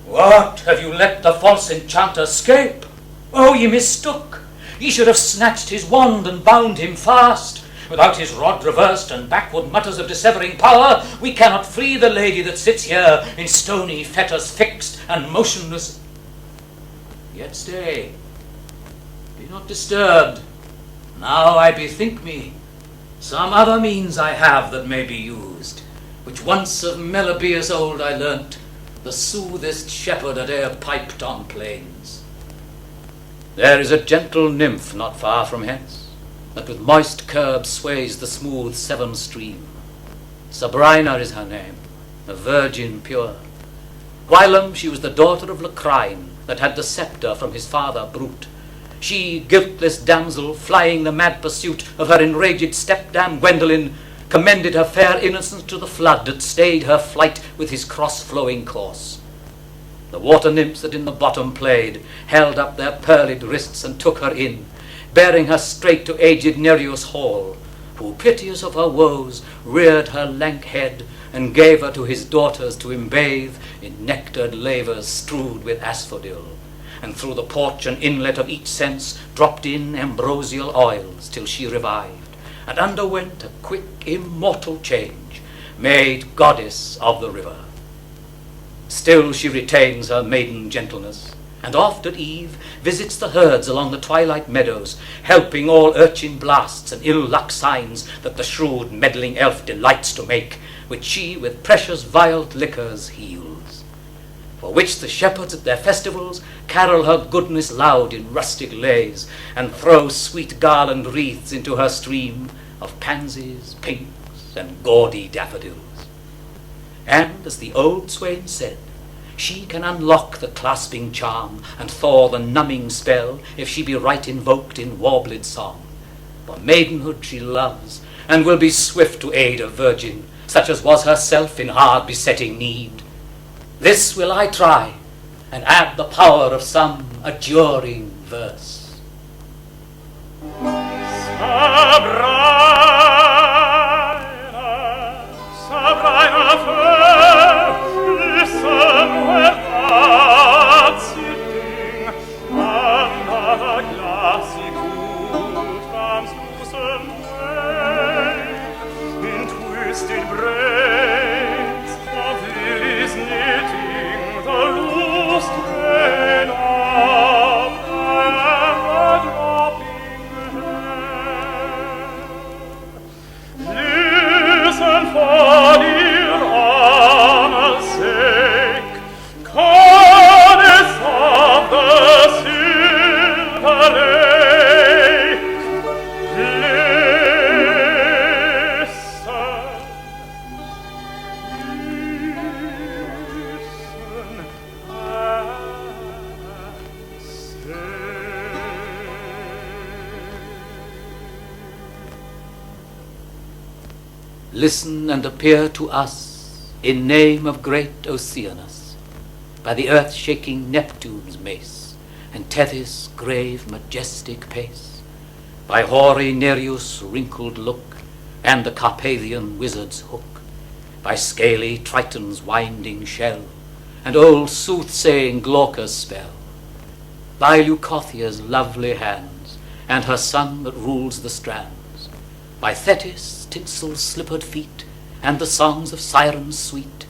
What, have you let the false enchanter escape? Oh, ye mistook. Ye should have snatched his wand and bound him fast. Without his rod reversed and backward mutters of dissevering power, we cannot free the lady that sits here in stony fetters fixed and motionless. Yet stay, be not disturbed. Now I bethink me, some other means I have that may be used, which once of Meliboeus old I learnt, the soothest shepherd that e'er piped on plains. There is a gentle nymph not far from hence, that with moist curb sways the smooth Severn stream. Sabrina is her name, a virgin pure. Whilom she was the daughter of Locrine, that had the sceptre from his father Brute. She, guiltless damsel, flying the mad pursuit of her enraged stepdam Gwendolen, commended her fair innocence to the flood that stayed her flight with his cross-flowing course. The water nymphs that in the bottom played held up their pearled wrists and took her in, bearing her straight to aged Nereus' hall, who, piteous of her woes, reared her lank head and gave her to his daughters to embathe in nectared lavers strewed with asphodel, and through the porch and inlet of each sense dropped in ambrosial oils till she revived, and underwent a quick immortal change, made goddess of the river. Still she retains her maiden gentleness, and oft at eve visits the herds along the twilight meadows, helping all urchin blasts and ill-luck signs that the shrewd meddling elf delights to make, which she with precious violed liquors heals. For which the shepherds at their festivals carol her goodness loud in rustic lays, and throw sweet garland wreaths into her stream of pansies, pinks, and gaudy daffodils. And, as the old swain said, she can unlock the clasping charm and thaw the numbing spell if she be right invoked in warbled song. For maidenhood she loves, and will be swift to aid a virgin, such as was herself in hard besetting need. This will I try, and add the power of some adjuring verse. Sabrina fair, listen where thou'rt sitting, under the glassy cool translucent wave, in twisted braids of lilies knitting the loose train of thy listen and appear to us in name of great Oceanus, by the earth-shaking Neptune's mace, and Tethys' grave majestic pace, by hoary Nereus' wrinkled look, and the Carpathian wizard's hook, by scaly Triton's winding shell, and old soothsaying Glaucus' spell, by Leucothia's lovely hands, and her son that rules the strands, by Thetis' tinsel-slippered feet, and the songs of sirens sweet,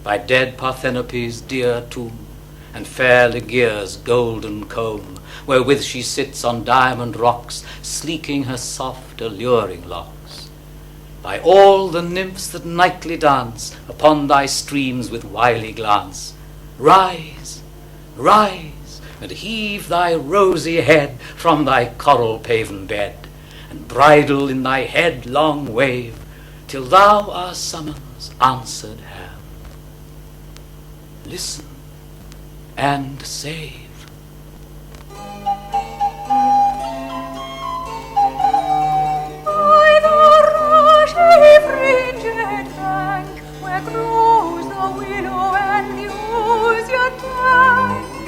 by dead Parthenope's dear tomb, and fair Ligeia's golden comb, wherewith she sits on diamond rocks, sleeking her soft alluring locks, by all the nymphs that nightly dance upon thy streams with wily glance. Rise, rise, and heave thy rosy head from thy coral-paven bed, and bridle in thy headlong wave, till thou our summons answered have. Listen and save. By the rushy fringed bank, where grows the willow and the osier tank,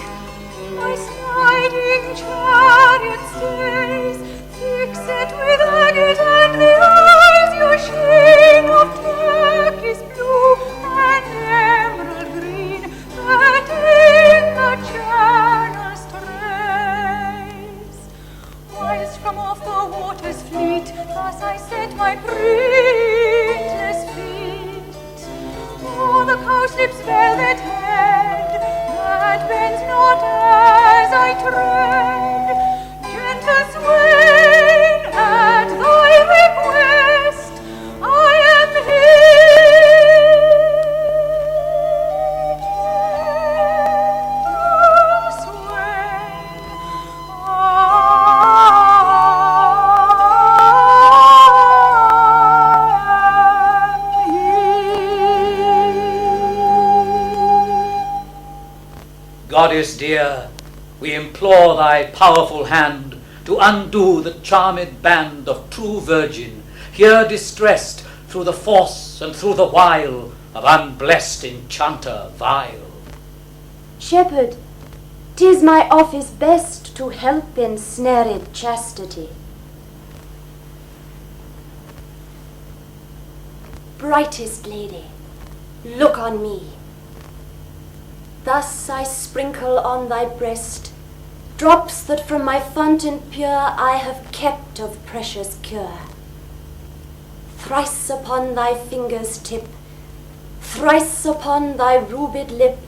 my sliding chariot stays, fixed with agate and the azure sheen of turquoise blue and emerald green, that in the channel strays. Whilst from off the water's fleet, thus I set my printless feet o'er the cowslip's velvet head, that bends not as I tread. Gentle swain, at thy request, I am Goddess dear, we implore thy powerful hand to undo the charmed band of true virgin, here distressed through the force and through the wile of unblessed enchanter vile. Shepherd, 'tis my office best to help ensnared chastity. Brightest lady, look on me. Thus I sprinkle on thy breast drops that from my fountain pure I have kept of precious cure. Thrice upon thy finger's tip, thrice upon thy rubid lip,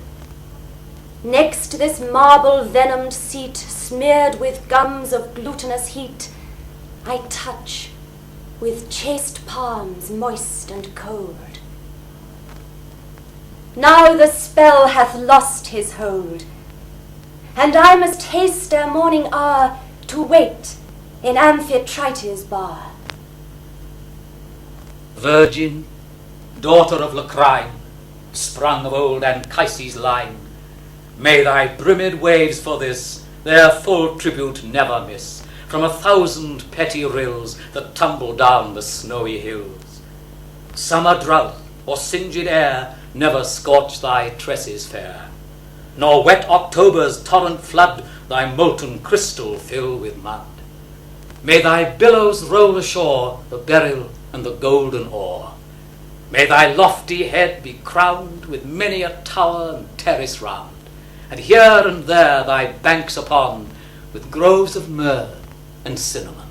next this marble venomed seat, smeared with gums of glutinous heat, I touch with chaste palms moist and cold. Now the spell hath lost his hold, and I must haste ere morning hour to wait in Amphitrite's bar. Virgin, daughter of Locrine, sprung of old Anchises' line, may thy brimmed waves for this their full tribute never miss, from 1,000 petty rills that tumble down the snowy hills. Summer drought or singed air never scorch thy tresses fair, nor wet October's torrent flood thy molten crystal fill with mud. May thy billows roll ashore the beryl and the golden ore. May thy lofty head be crowned with many a tower and terrace round, and here and there thy banks upon with groves of myrrh and cinnamon.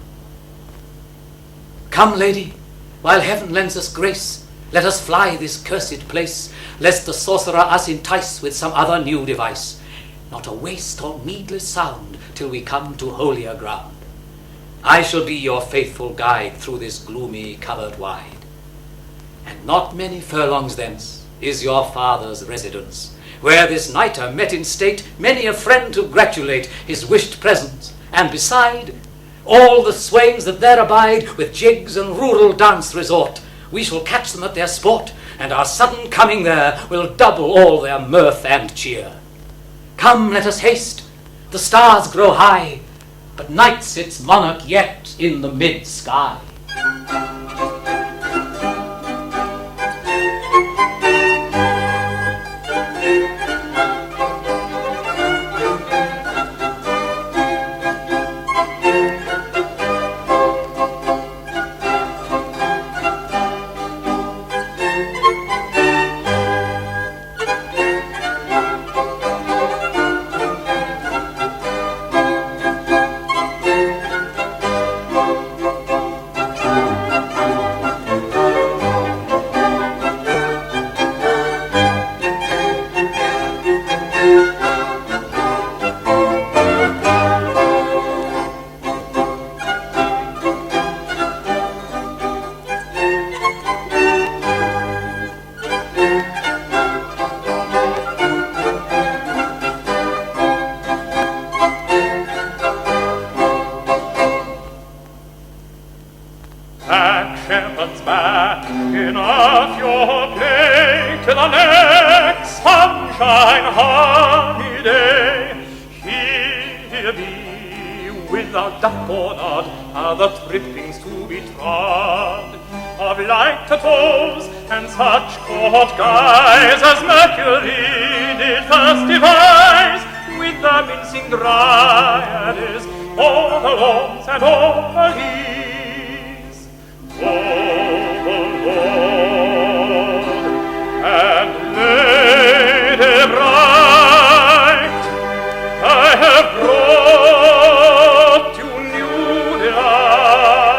Come, lady, while heaven lends us grace, let us fly this cursed place, lest the sorcerer us entice with some other new device. Not a waste or needless sound till we come to holier ground. I shall be your faithful guide through this gloomy covert wide. And not many furlongs thence is your father's residence, where this nighter met in state many a friend to gratulate his wished presence, and beside all the swains that there abide with jigs and rural dance resort. We shall catch them at their sport, and our sudden coming there will double all their mirth and cheer. Come, let us haste, the stars grow high, but night sits monarch yet in the mid-sky. Back, shepherds, back, enough your play, till the next sunshine honey day. Here be, without duck or nod, are the trippings to be trod, of light toes and such court guise as Mercury did first devise, with the mincing dryads, all the lords and all the lees. O the Lord and Lady bright, I have brought you new delight.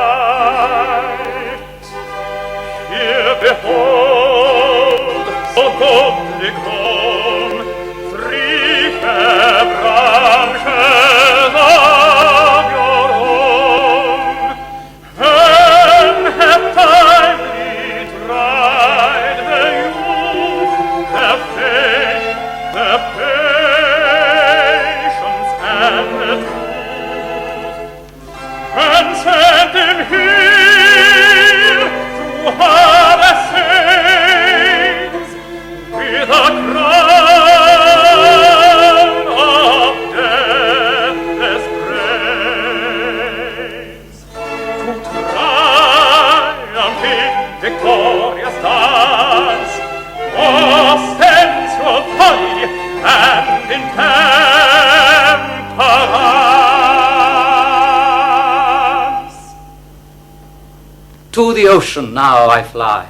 Here behold, so goodly grown, 3 fair branches of your own, and have timely tried the youth, the faith, the patience, and the truth, and sent them here to harder saints with a crown of deathless praise, to triumphing victorious dance, ostensual folly and intemperance. To the ocean now I fly,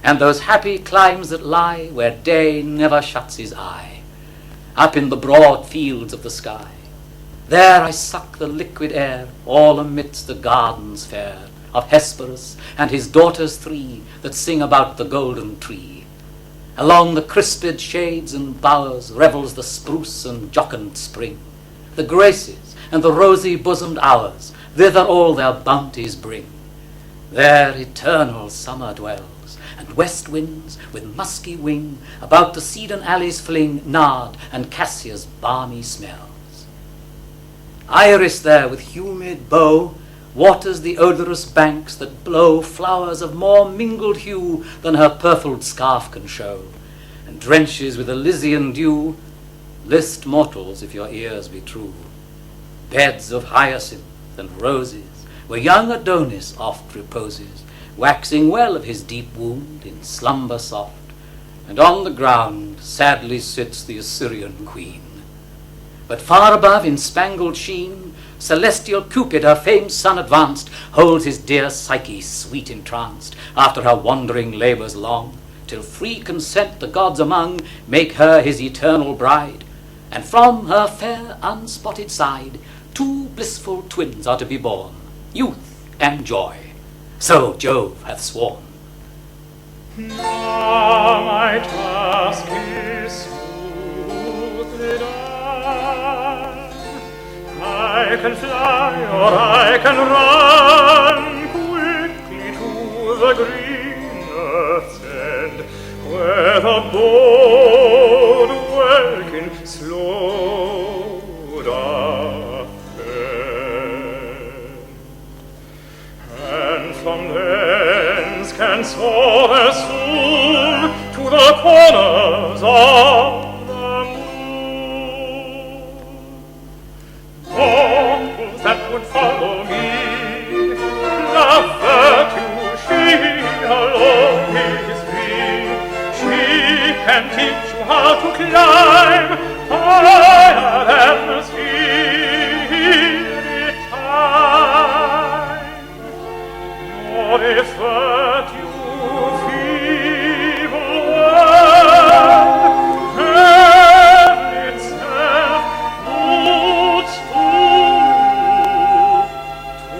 and those happy climes that lie where day never shuts his eye, up in the broad fields of the sky. There I suck the liquid air, all amidst the gardens fair of Hesperus and his daughters 3 that sing about the golden tree. Along the crisped shades and bowers revels the spruce and jocund spring. The graces and the rosy bosomed hours thither all their bounties bring. There eternal summer dwells, and west winds with musky wing about the cedarn alleys fling nard and cassia's balmy smells. Iris there with humid bow waters the odorous banks that blow flowers of more mingled hue than her purfled scarf can show, and drenches with Elysian dew. List mortals, if your ears be true, beds of hyacinth and roses, where young Adonis oft reposes, waxing well of his deep wound in slumber soft, and on the ground sadly sits the Assyrian queen. But far above in spangled sheen, celestial Cupid, her famed son advanced, holds his dear Psyche sweet entranced, after her wandering labours long, till free consent the gods among make her his eternal bride, and from her fair unspotted side 2 blissful twins are to be born, youth and joy, so Jove hath sworn. Now my task is smoothly done. I can fly or I can run quickly to the green earth's end, where the bold welkin slow doth bend, and from thence can soar as soon to the corners of the moon. Mortals that would follow me, love virtue, she alone is free. She can teach you how to climb higher than the spirit time. Nor if hurt you feeble world, heaven itself would stoop to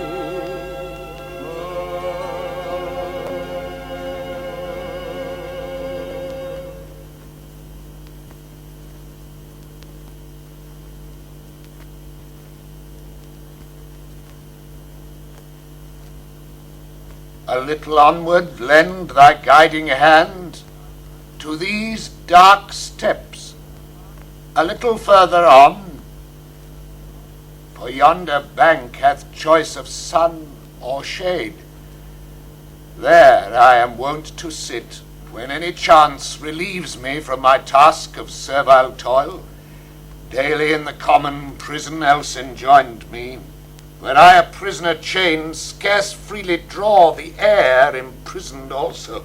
A little onward lend thy guiding hand to these dark steps, a little further on, for yonder bank hath choice of sun or shade, There I am wont to sit, when any chance relieves me from my task of servile toil. Daily in the common prison else enjoined me, where I a prisoner chained scarce freely draw the air imprisoned also,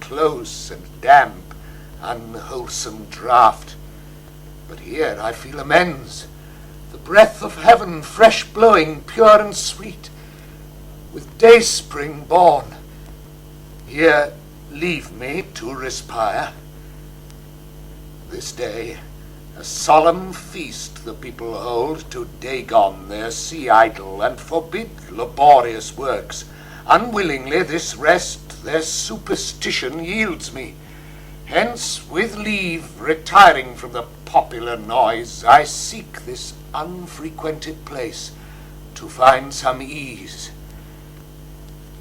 close and damp, unwholesome draught. But here I feel amends, the breath of heaven fresh blowing, pure and sweet, with dayspring born. Here leave me to respire. This day a solemn feast the people hold to Dagon their sea idol, and forbid laborious works. Unwillingly this rest their superstition yields me. Hence, with leave, retiring from the popular noise, I seek this unfrequented place to find some ease.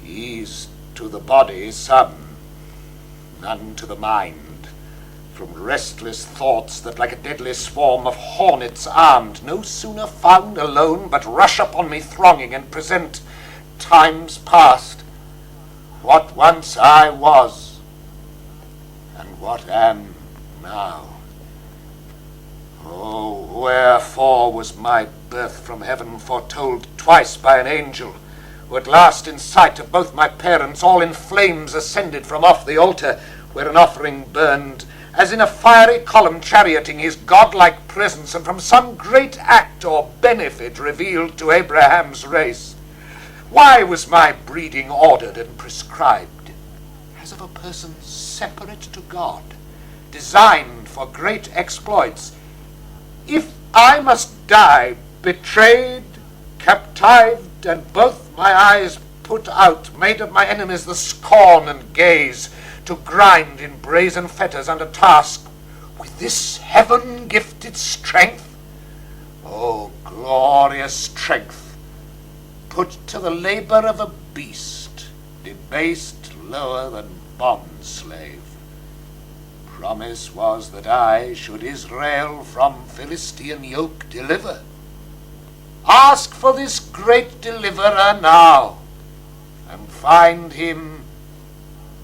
Ease to the body some, none to the mind, from restless thoughts that like a deadly swarm of hornets armed, no sooner found alone, but rush upon me thronging, and present times past, what once I was, and what am now. Oh, wherefore was my birth from heaven foretold twice by an angel, who at last in sight of both my parents all in flames ascended from off the altar, where an offering burned, as in a fiery column charioting his godlike presence, and from some great act or benefit revealed to Abraham's race? Why was my breeding ordered and prescribed, as of a person separate to God, designed for great exploits? If I must die betrayed, captived, and both my eyes put out, made of my enemies the scorn and gaze, to grind in brazen fetters under task with this heaven-gifted strength, oh, glorious strength, put to the labor of a beast, debased lower than bond-slave. Promise was that I should Israel from Philistine yoke deliver. Ask for this great deliverer now, and find him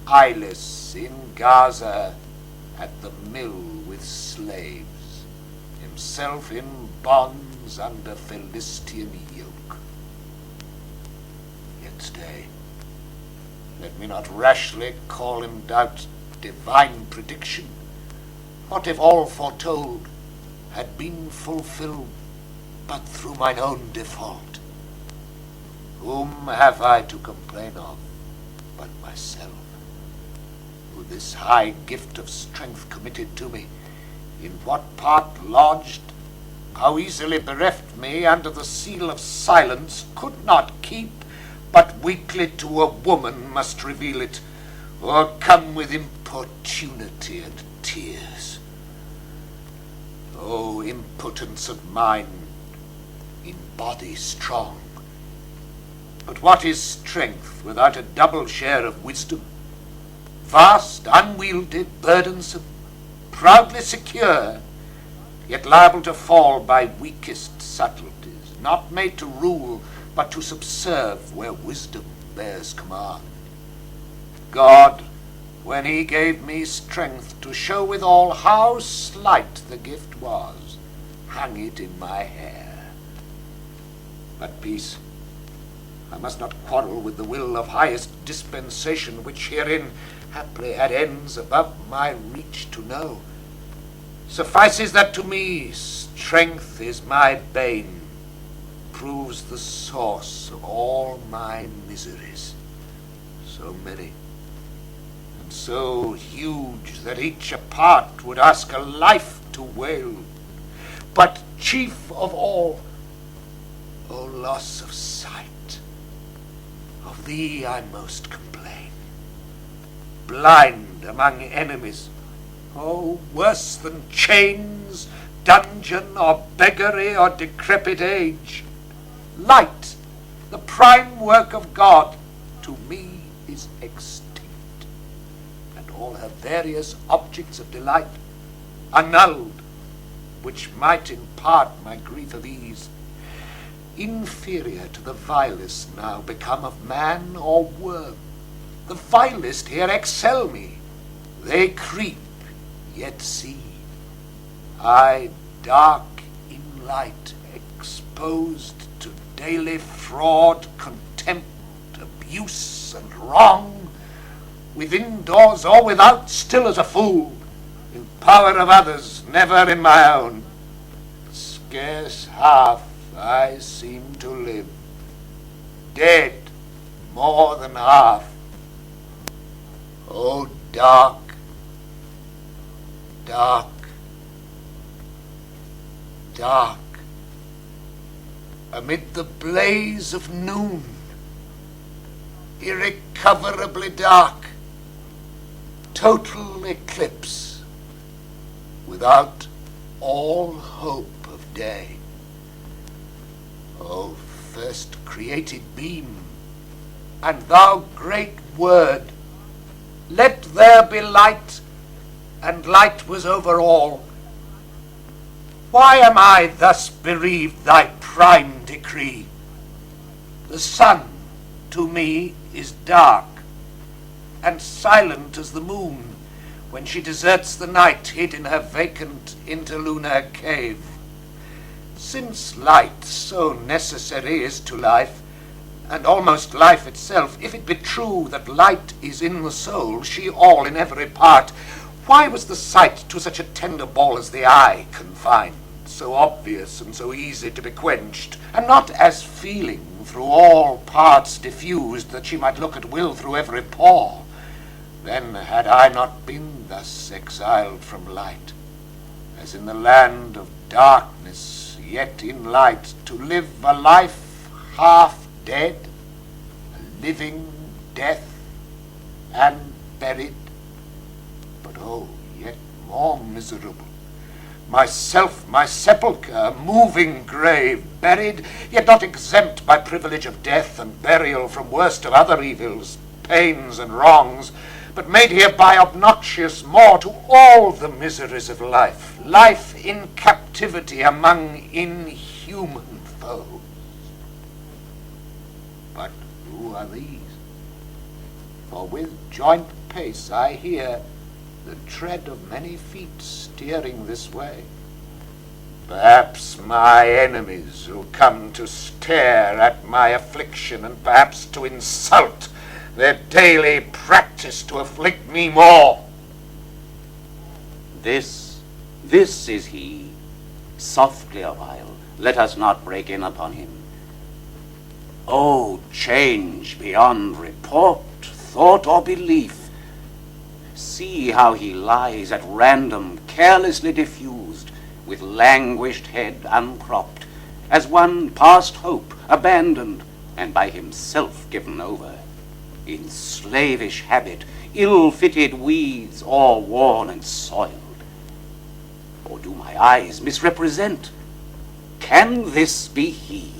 eyeless in Gaza at the mill with slaves, himself in bonds under Philistine yoke. Yet stay, let me not rashly call in doubt divine prediction. What if all foretold had been fulfilled but through mine own default? Whom have I to complain of but myself, who this high gift of strength committed to me, in what part lodged, how easily bereft me under the seal of silence, could not keep, but weakly to a woman must reveal it, or come with importunity and tears. O impotence of mind, in body strong! But what is strength without a double share of wisdom? Vast, unwieldy, burdensome, proudly secure, yet liable to fall by weakest subtleties, not made to rule, but to subserve where wisdom bears command. God, when he gave me strength to show withal how slight the gift was, hung it in my hair. But peace, I must not quarrel with the will of highest dispensation, which herein haply had ends above my reach to know. Suffices that to me strength is my bane, proves the source of all my miseries, so many, and so huge that each apart would ask a life to wail. But chief of all, O loss of sight, of thee I most complain. Blind among enemies, oh, worse than chains, dungeon, or beggary, or decrepit age. Light, the prime work of God, to me is extinct, and all her various objects of delight annulled, which might impart my grief of ease. Inferior to the vilest now become of man or worm, The vilest here excel me. They creep, yet see. I dark in light, exposed to daily fraud, contempt, abuse, and wrong, within doors or without, still as a fool, in power of others, never in my own. Scarce half I seem to live, dead more than half. Oh, dark, dark, dark, amid the blaze of noon, irrecoverably dark, total eclipse, without all hope of day. O first created beam, and thou great word, let there be light, and light was over all. Why am I thus bereaved thy prime decree? The sun to me is dark, and silent as the moon when she deserts the night hid in her vacant interlunar cave. Since light so necessary is to life, and almost life itself, if it be true that light is in the soul, she all in every part, why was the sight to such a tender ball as the eye confined, so obvious and so easy to be quenched, and not as feeling through all parts diffused, that she might look at will through every pore? Then had I not been thus exiled from light, as in the land of darkness, yet in light, to live a life half dead, a living death, and buried, but oh, yet more miserable, myself, my sepulchre, a moving grave, buried, yet not exempt by privilege of death and burial from worst of other evils, pains and wrongs, but made hereby obnoxious more to all the miseries of life, life in captivity among inhuman foes. But who are these? For with joint pace I hear the tread of many feet steering this way. Perhaps my enemies who come to stare at my affliction, and perhaps to insult, their daily practice to afflict me more. This is he. Softly a while, let us not break in upon him. Oh, change beyond report, thought, or belief. See how he lies at random, carelessly diffused, with languished head uncropped, as one past hope, abandoned, and by himself given over, in slavish habit, ill-fitted weeds, or worn and soiled. Or do my eyes misrepresent? Can this be he,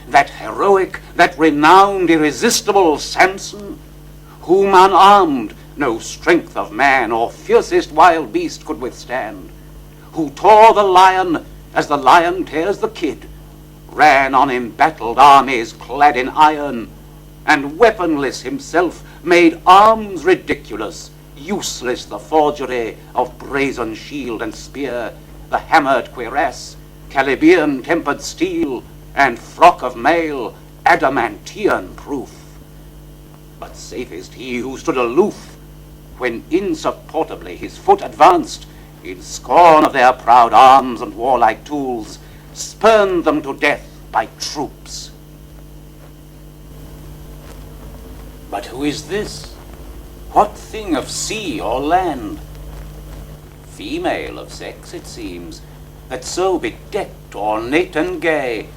that heroic, that renowned, irresistible Samson, whom unarmed no strength of man or fiercest wild beast could withstand, who tore the lion as the lion tears the kid, ran on embattled armies clad in iron, and weaponless himself made arms ridiculous, useless the forgery of brazen shield and spear, the hammered cuirass, Calibean tempered steel, and frock of mail, adamantian proof. But safest he who stood aloof, when insupportably his foot advanced, in scorn of their proud arms and warlike tools, spurned them to death by troops. But who is this? What thing of sea or land? Female of sex, it seems, that so bedecked, ornate and gay,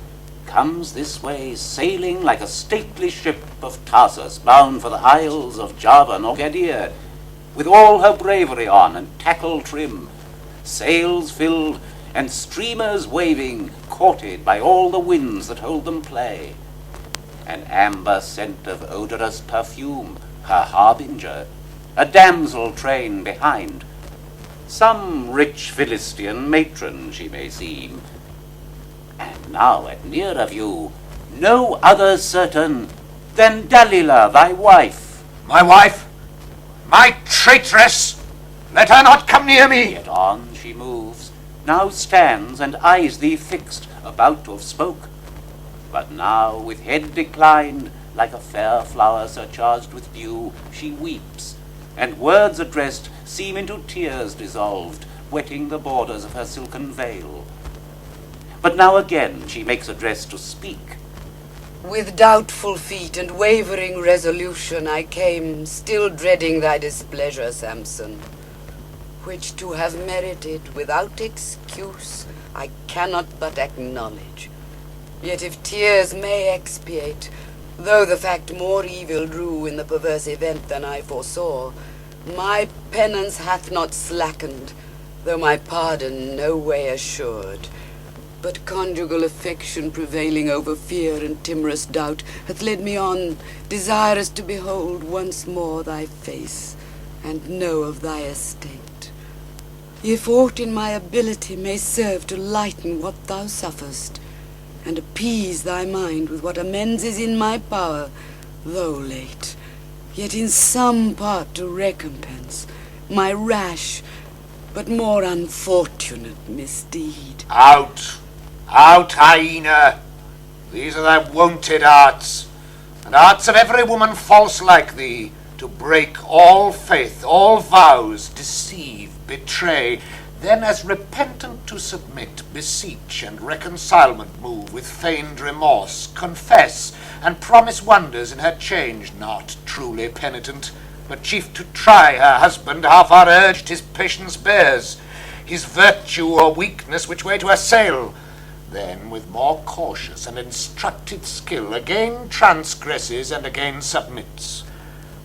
comes this way, sailing like a stately ship of Tarsus, bound for the isles of Java nor Gadir, with all her bravery on and tackle trim, sails filled and streamers waving, courted by all the winds that hold them play. An amber scent of odorous perfume, her harbinger, a damsel train behind. Some rich Philistine matron she may seem, and now at nearer view, no other certain than Delilah, thy wife. My wife, my traitress, let her not come near me. Yet on she moves, now stands and eyes thee fixed, about to have spoke. But now, with head declined, like a fair flower surcharged with dew, she weeps, and words addressed seem into tears dissolved, wetting the borders of her silken veil. But now again she makes address to speak. With doubtful feet and wavering resolution I came, still dreading thy displeasure, Samson, which to have merited without excuse I cannot but acknowledge. Yet if tears may expiate, though the fact more evil drew in the perverse event than I foresaw, my penance hath not slackened, though my pardon no way assured. But conjugal affection prevailing over fear and timorous doubt hath led me on, desirous to behold once more thy face, and know of thy estate. If aught in my ability may serve to lighten what thou sufferest, and appease thy mind with what amends is in my power, though late, yet in some part to recompense my rash, but more unfortunate misdeed. Out! Out, hyena! These are thy wonted arts, and arts of every woman false like thee, to break all faith, all vows, deceive, betray, then as repentant to submit, beseech, and reconcilement move with feigned remorse, confess, and promise wonders in her change, not truly penitent, but chief to try her husband how far urged his patience bears, his virtue or weakness which way to assail, then with more cautious and instructed skill again transgresses and again submits,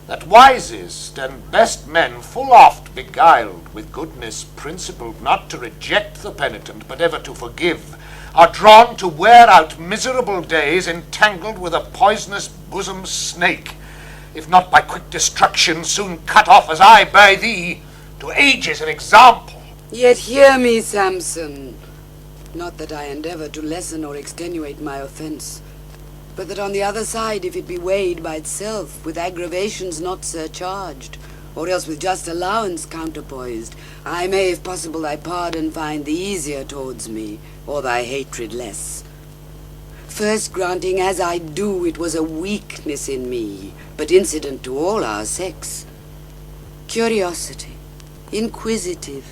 that wisest and best men full oft beguiled, with goodness principled not to reject the penitent, but ever to forgive, are drawn to wear out miserable days entangled with a poisonous bosom snake, if not by quick destruction, soon cut off as I by thee, to ages an example. Yet hear me, Samson. Not that I endeavour to lessen or extenuate my offence, but that on the other side, if it be weighed by itself, with aggravations not surcharged, or else with just allowance counterpoised, I may, if possible, thy pardon find the easier towards me, or thy hatred less. First granting, as I do, it was a weakness in me, but incident to all our sex. Curiosity, inquisitive,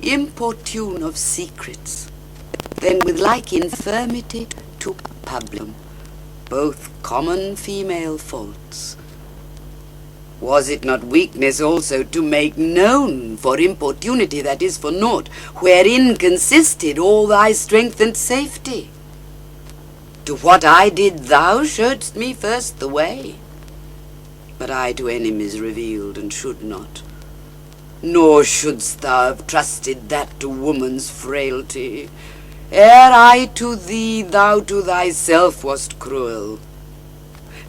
importune of secrets, then with like infirmity to publium, both common female faults. Was it not weakness also to make known for importunity that is for naught, wherein consisted all thy strength and safety? To what I did thou showedst me first the way, but I to enemies revealed and should not. Nor shouldst thou have trusted that to woman's frailty. Ere I to thee, thou to thyself wast cruel.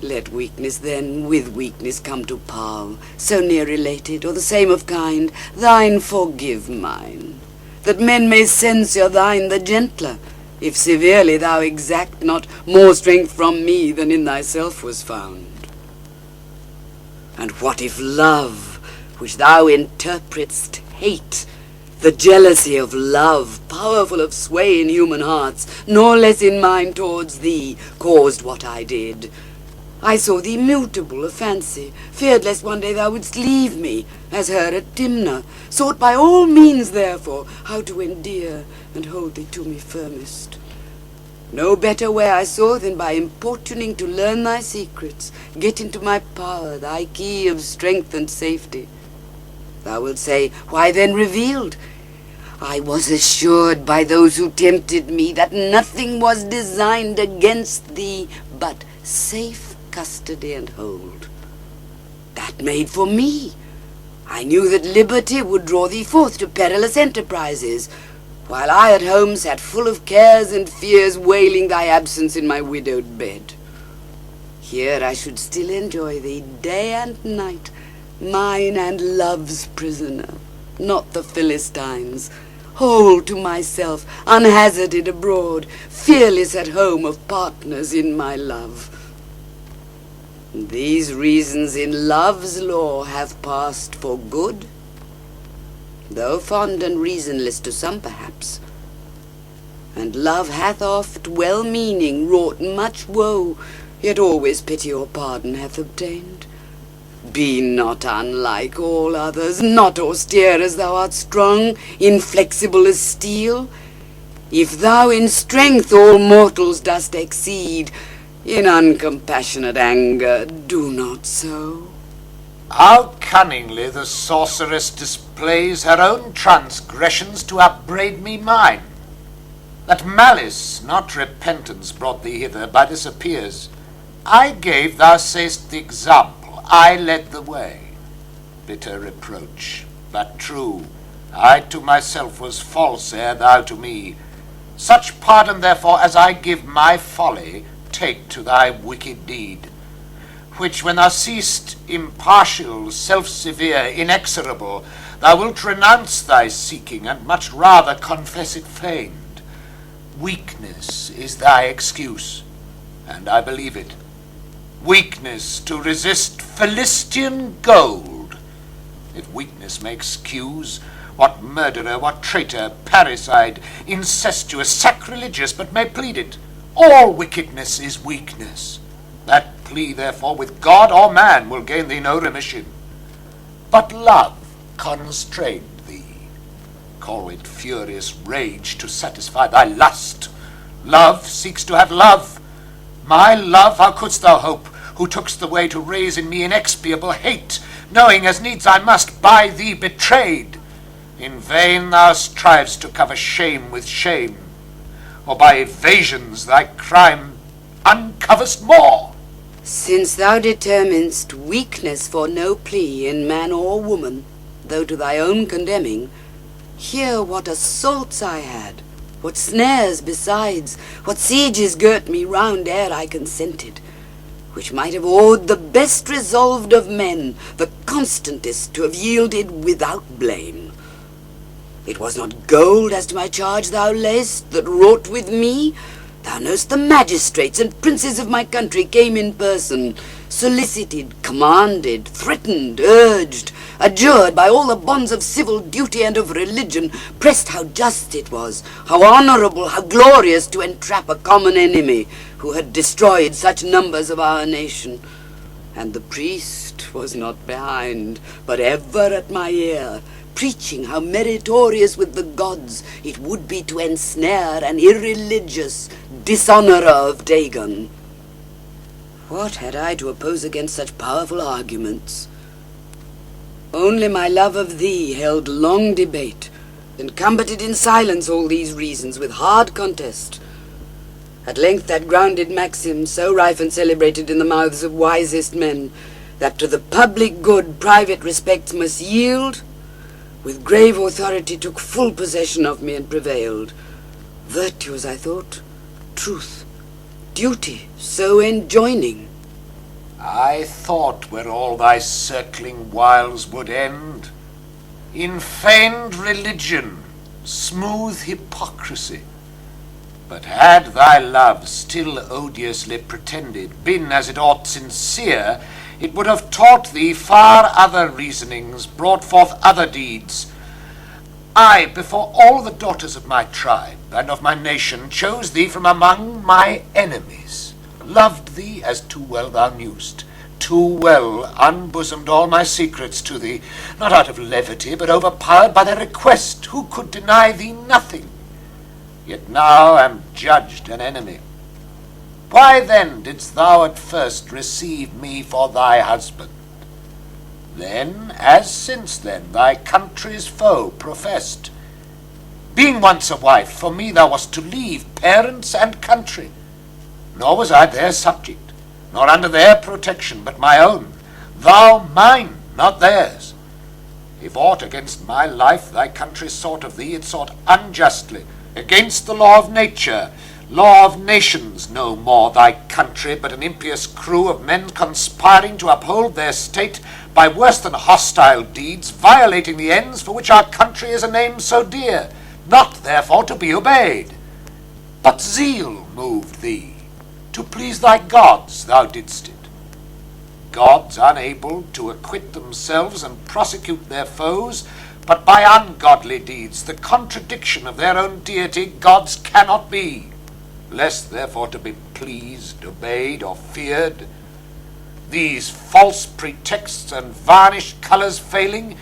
Let weakness then with weakness come to power, so near related, or the same of kind, thine forgive mine, that men may censure thine the gentler, if severely thou exact not more strength from me than in thyself was found. And what if love, which thou interpretst hate, the jealousy of love, powerful of sway in human hearts, nor less in mine towards thee, caused what I did? I saw thee mutable of fancy, feared lest one day thou wouldst leave me, as her at Dimna, sought by all means, therefore, how to endear and hold thee to me firmest. No better way I saw than by importuning to learn thy secrets, get into my power thy key of strength and safety. Thou wilt say, why then revealed? I was assured by those who tempted me that nothing was designed against thee but safe custody and hold. That made for me. I knew that liberty would draw thee forth to perilous enterprises, while I at home sat full of cares and fears, wailing thy absence in my widowed bed. Here I should still enjoy thee day and night, mine and love's prisoner, not the Philistines, whole to myself, unhazarded abroad, fearless at home of partners in my love. These reasons in love's law have passed for good, though fond and reasonless to some perhaps. And love hath oft, well-meaning, wrought much woe, yet always pity or pardon hath obtained. Be not unlike all others, not austere as thou art strong, inflexible as steel. If thou in strength all mortals dost exceed, in uncompassionate anger do not so. How cunningly the sorceress displays her own transgressions to upbraid me mine. That malice, not repentance, brought thee hither, by this appears. I gave, thou say'st, the example, I led the way. Bitter reproach, but true. I to myself was false ere thou to me. Such pardon, therefore, as I give my folly, take to thy wicked deed, which when thou seest impartial, self-severe, inexorable, thou wilt renounce thy seeking, and much rather confess it feigned. Weakness is thy excuse, and I believe it. Weakness to resist Philistian gold. If weakness may excuse, what murderer, what traitor, parricide, incestuous, sacrilegious, but may plead it? All wickedness is weakness. That plea, therefore, with God or man will gain thee no remission. But love constrained thee. Call it furious rage to satisfy thy lust. Love seeks to have love. My love, how couldst thou hope, who tookst the way to raise in me inexpiable hate, knowing as needs I must by thee betrayed? In vain thou strivest to cover shame with shame, or by evasions thy crime uncoverst more. Since thou determinest weakness for no plea in man or woman, though to thy own condemning, hear what assaults I had, what snares besides, what sieges girt me round ere I consented, which might have awed the best resolved of men, the constantest, to have yielded without blame. It was not gold as to my charge thou lay'st that wrought with me. Thou know'st the magistrates and princes of my country came in person, solicited, commanded, threatened, urged, adjured by all the bonds of civil duty and of religion, pressed how just it was, how honourable, how glorious to entrap a common enemy who had destroyed such numbers of our nation. And the priest was not behind, but ever at my ear, preaching how meritorious with the gods it would be to ensnare an irreligious dishonourer of Dagon. What had I to oppose against such powerful arguments? Only my love of thee held long debate, and combated in silence all these reasons with hard contest. At length that grounded maxim, so rife and celebrated in the mouths of wisest men, that to the public good private respects must yield, with grave authority took full possession of me and prevailed. Virtue, as I thought, truth, duty, so enjoining. I thought where all thy circling wiles would end, in feigned religion, smooth hypocrisy. But had thy love, still odiously pretended, been as it ought sincere, it would have taught thee far other reasonings, brought forth other deeds. I, before all the daughters of my tribe and of my nation, chose thee from among my enemies, loved thee as too well thou knewst, too well unbosomed all my secrets to thee, not out of levity, but overpowered by their request, who could deny thee nothing. Yet now am judged an enemy. Why then didst thou at first receive me for thy husband? Then, as since then, thy country's foe professed. Being once a wife, for me thou wast to leave parents and country. Nor was I their subject, nor under their protection, but my own. Thou mine, not theirs. If aught against my life thy country sought of thee, it sought unjustly, against the law of nature, law of nations, no more thy country, but an impious crew of men conspiring to uphold their state by worse than hostile deeds, violating the ends for which our country is a name so dear, not therefore to be obeyed. But zeal moved thee, to please thy gods thou didst it. gods unable to acquit themselves and prosecute their foes, but by ungodly deeds, the contradiction of their own deity, gods cannot be, less therefore to be pleased, obeyed, or feared. These false pretexts and varnished colours failing,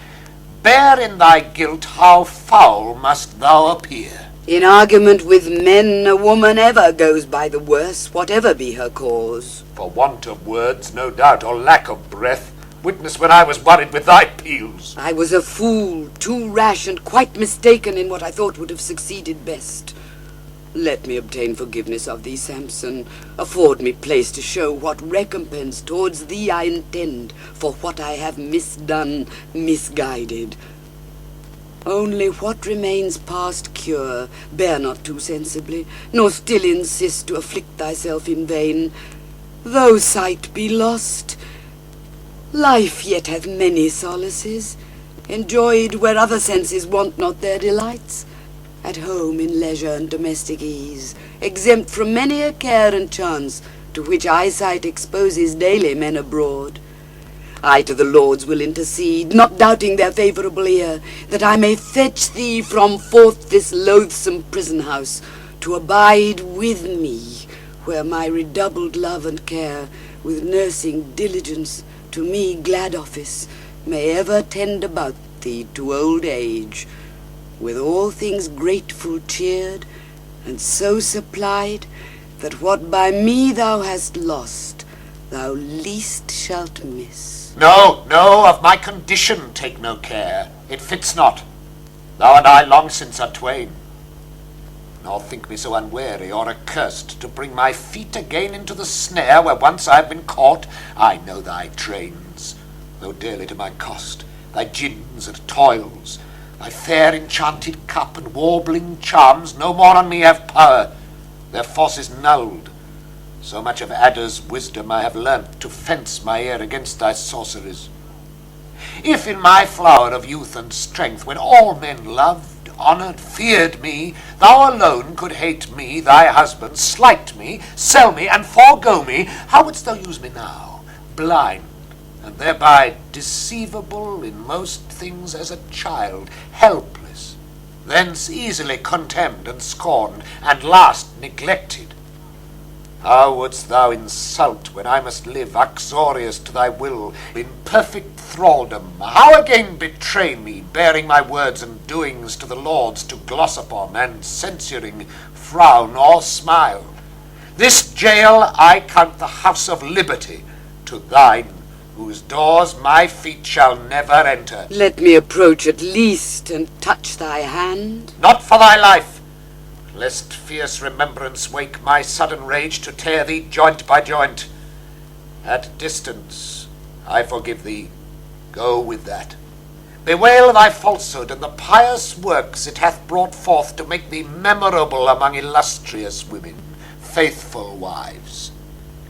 bear in thy guilt how foul must thou appear. In argument with men, a woman ever goes by the worse, whatever be her cause. For want of words, no doubt, or lack of breath, witness when I was worried with thy peals. I was a fool, too rash and quite mistaken in what I thought would have succeeded best. Let me obtain forgiveness of thee, Samson. Afford me place to show what recompense towards thee I intend for what I have misdone, misguided. Only what remains past cure, bear not too sensibly, nor still insist to afflict thyself in vain. Though sight be lost, life yet hath many solaces, enjoyed where other senses want not their delights, at home in leisure and domestic ease, exempt from many a care and chance, to which eyesight exposes daily men abroad. I to the Lords will intercede, not doubting their favourable ear, that I may fetch thee from forth this loathsome prison house, to abide with me, where my redoubled love and care, with nursing diligence, to me glad office, may ever tend about thee to old age, with all things grateful cheered, and so supplied, that what by me thou hast lost, thou least shalt miss. No, no, of my condition take no care. It fits not. Thou and I long since are twain. Nor think me so unwary or accursed to bring my feet again into the snare where once I have been caught. I know thy trains, though dearly to my cost, thy gins and toils, thy fair enchanted cup and warbling charms no more on me have power. Their force is nulled. So much of adder's wisdom I have learnt to fence my ear against thy sorceries. If in my flower of youth and strength, when all men loved, honoured, feared me, thou alone could hate me, thy husband, slight me, sell me, and forego me, how wouldst thou use me now, blind, and thereby deceivable in most things as a child, helpless, thence easily contemned and scorned, and last neglected? How wouldst thou insult when I must live uxorious to thy will, in perfect thraldom? How again betray me, bearing my words and doings to the Lords to gloss upon, and censuring, frown or smile? This jail I count the house of liberty, to thine, whose doors my feet shall never enter. Let me approach at least, and touch thy hand. Not for thy life, lest fierce remembrance wake my sudden rage to tear thee joint by joint. At distance I forgive thee, go with that. Bewail thy falsehood and the pious works it hath brought forth to make thee memorable among illustrious women, faithful wives.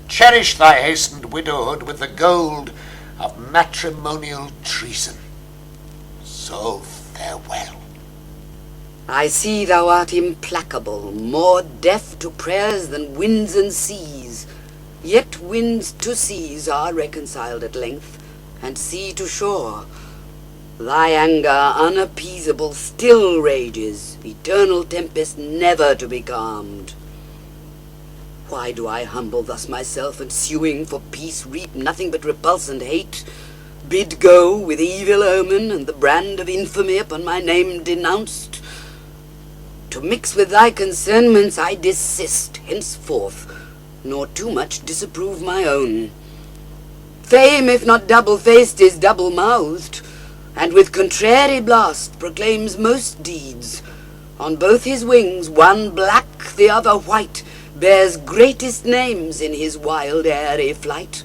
Cherish thy hastened widowhood with the gold of matrimonial treason. So farewell. I see thou art implacable, more deaf to prayers than winds and seas. Yet winds to seas are reconciled at length, and sea to shore. Thy anger unappeasable still rages, eternal tempest never to be calmed. Why do I humble thus myself, and suing for peace reap nothing but repulse and hate? Bid go with evil omen, and the brand of infamy upon my name denounced? To mix with thy concernments I desist henceforth, nor too much disapprove my own. Fame, if not double-faced, is double-mouthed, and with contrary blast proclaims most deeds. On both his wings, one black, the other white, bears greatest names in his wild airy flight.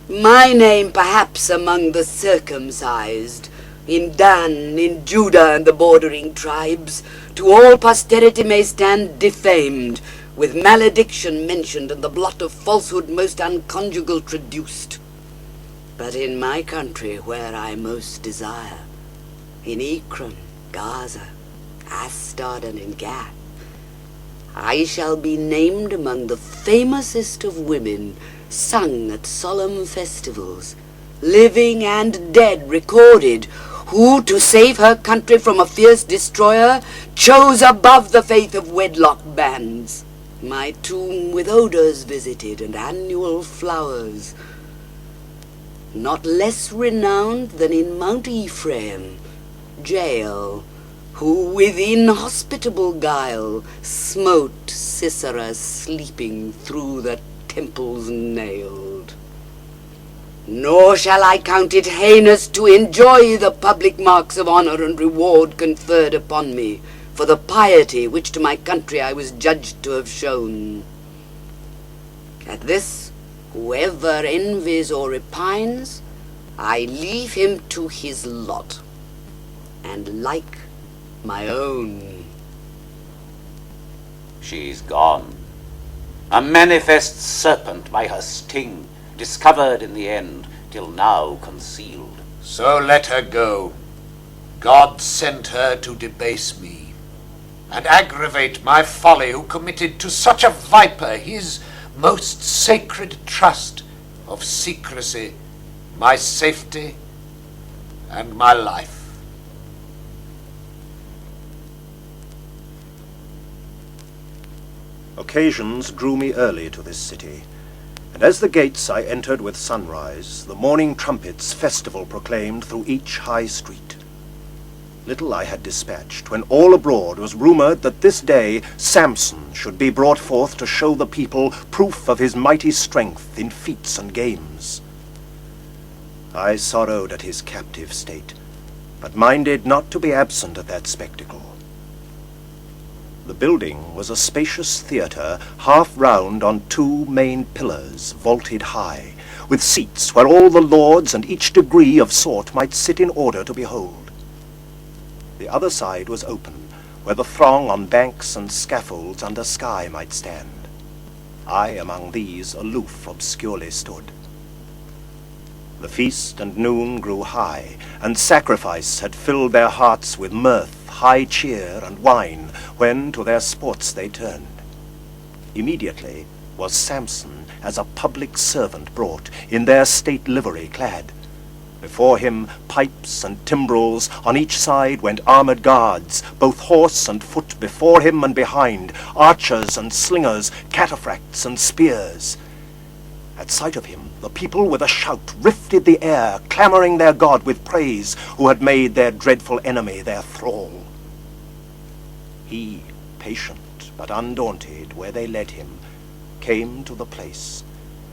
My name perhaps among the circumcised, in Dan, in Judah, and the bordering tribes, to all posterity may stand defamed, with malediction mentioned, and the blot of falsehood most unconjugal traduced. But in my country, where I most desire, in Ekron, Gaza, Ashdod, and in Gath, I shall be named among the famousest of women, sung at solemn festivals, living and dead recorded, who, to save her country from a fierce destroyer, chose above the faith of wedlock bands. My tomb with odours visited and annual flowers, not less renowned than in Mount Ephraim, Jael, who with inhospitable guile smote Sisera sleeping through the temples nailed. Nor shall I count it heinous to enjoy the public marks of honour and reward conferred upon me for the piety which to my country I was judged to have shown. At this, whoever envies or repines, I leave him to his lot, and like my own. She's gone. A manifest serpent by her sting, discovered in the end, till now concealed. So let her go. God sent her to debase me, and aggravate my folly, who committed to such a viper his most sacred trust of secrecy, my safety, and my life. Occasions drew me early to this city, and as the gates I entered with sunrise, the morning trumpets festival proclaimed through each high street. Little I had dispatched, when all abroad was rumoured that this day Samson should be brought forth to show the people proof of his mighty strength in feats and games. I sorrowed at his captive state, but minded not to be absent at that spectacle. The building was a spacious theatre, half round on two main pillars, vaulted high, with seats where all the lords and each degree of sort might sit in order to behold. The other side was open, where the throng on banks and scaffolds under sky might stand. I among these aloof obscurely stood. The feast and noon grew high, and sacrifice had filled their hearts with mirth, high cheer, and wine, when to their sports they turned. Immediately was Samson as a public servant brought, in their state livery clad. Before him pipes and timbrels, on each side went armoured guards, both horse and foot before him and behind, archers and slingers, cataphracts and spears. At sight of him, the people with a shout rifted the air, clamouring their God with praise, who had made their dreadful enemy their thrall. He, patient but undaunted, where they led him, came to the place,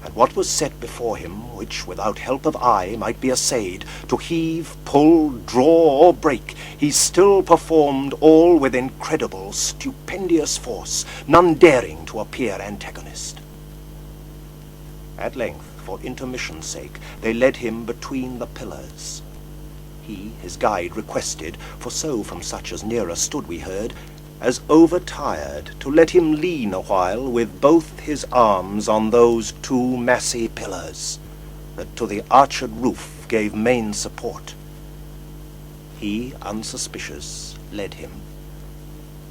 and what was set before him, which without help of eye might be essayed, to heave, pull, draw, or break, he still performed all with incredible, stupendious force, none daring to appear antagonist. At length, for intermission's sake, they led him between the pillars. He, his guide, requested, for so from such as nearer stood we heard, as overtired, to let him lean a while with both his arms on those two massy pillars, that to the arched roof gave main support. He, unsuspicious, led him,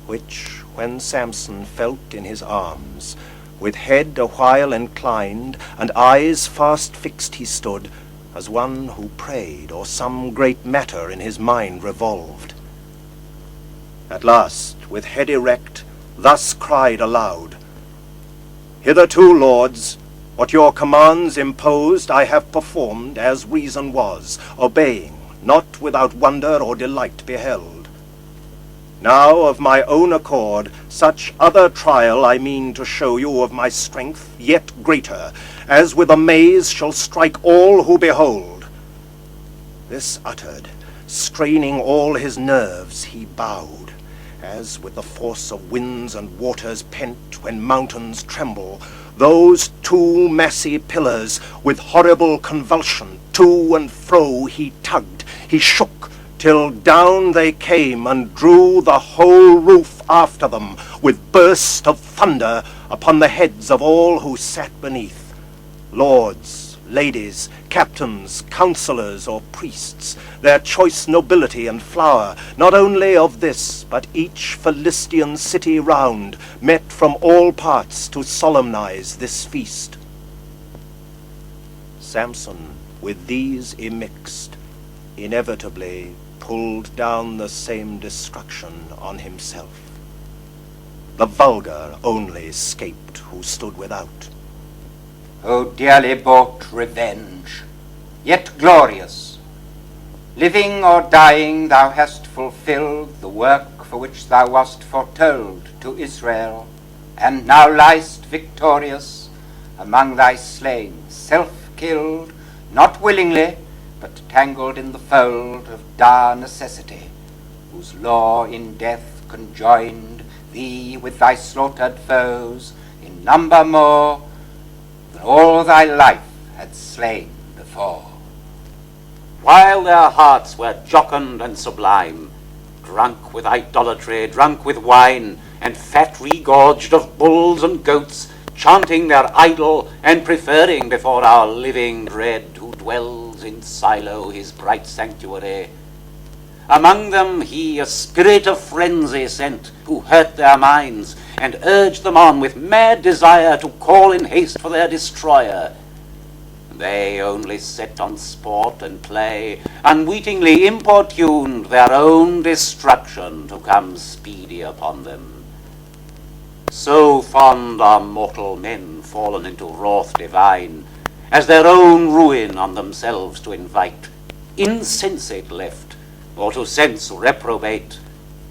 which, when Samson felt in his arms, with head a while inclined, and eyes fast fixed he stood, as one who prayed, or some great matter in his mind revolved. At last, with head erect, thus cried aloud, "Hitherto, lords, what your commands imposed I have performed as reason was, obeying, not without wonder or delight beheld. Now of my own accord such other trial I mean to show you of my strength, yet greater, as with amaze shall strike all who behold." This uttered, straining all his nerves, he bowed, as with the force of winds and waters pent when mountains tremble, those two massy pillars with horrible convulsion to and fro he tugged, he shook, till down they came and drew the whole roof after them, with burst of thunder upon the heads of all who sat beneath, lords, ladies, captains, councillors, or priests, their choice nobility and flower, not only of this, but each Philistian city round, met from all parts to solemnize this feast. Samson, with these immixed, inevitably pulled down the same destruction on himself. The vulgar only escaped who stood without. O dearly bought revenge, yet glorious! Living or dying, thou hast fulfilled the work for which thou wast foretold to Israel, and now liest victorious among thy slain, self-killed, not willingly, but tangled in the fold of dire necessity, whose law in death conjoined thee with thy slaughtered foes in number more than all thy life had slain before. While their hearts were jocund and sublime, drunk with idolatry, drunk with wine, and fat regorged of bulls and goats, chanting their idol and preferring before our living dread, who dwells in Silo his bright sanctuary. Among them he a spirit of frenzy sent, who hurt their minds, and urged them on with mad desire to call in haste for their destroyer. They only set on sport and play, unwittingly importuned their own destruction to come speedy upon them. So fond are mortal men fallen into wrath divine, as their own ruin on themselves to invite, insensate left, or to sense reprobate,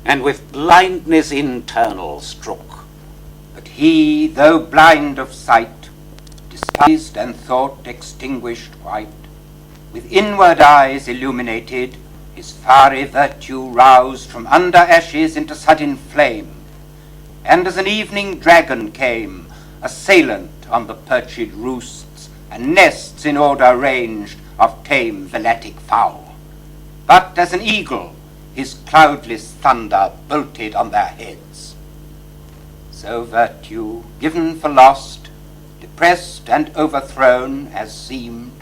and with blindness internal struck. But he, though blind of sight, despised and thought extinguished quite, with inward eyes illuminated, his fiery virtue roused from under ashes into sudden flame, and as an evening dragon came, assailant on the perched roosts and nests in order ranged of tame velatic fowl. But as an eagle, his cloudless thunder bolted on their heads. So virtue, given for lost, depressed and overthrown as seemed,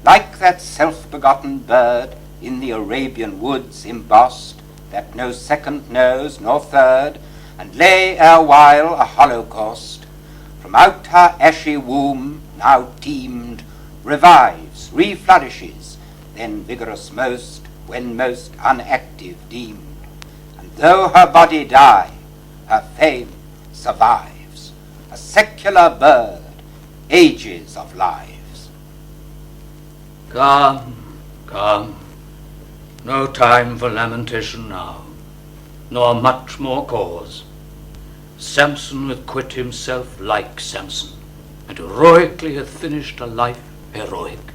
like that self-begotten bird in the Arabian woods embossed, that no second knows nor third, and lay erewhile a holocaust, from out her ashy womb now teemed, revives, reflourishes, then vigorous most, when most unactive deemed. And though her body die, her fame survives, a secular bird, ages of lives. Come, come, no time for lamentation now, nor much more cause. Samson hath quit himself like Samson, and heroically hath finished a life heroic.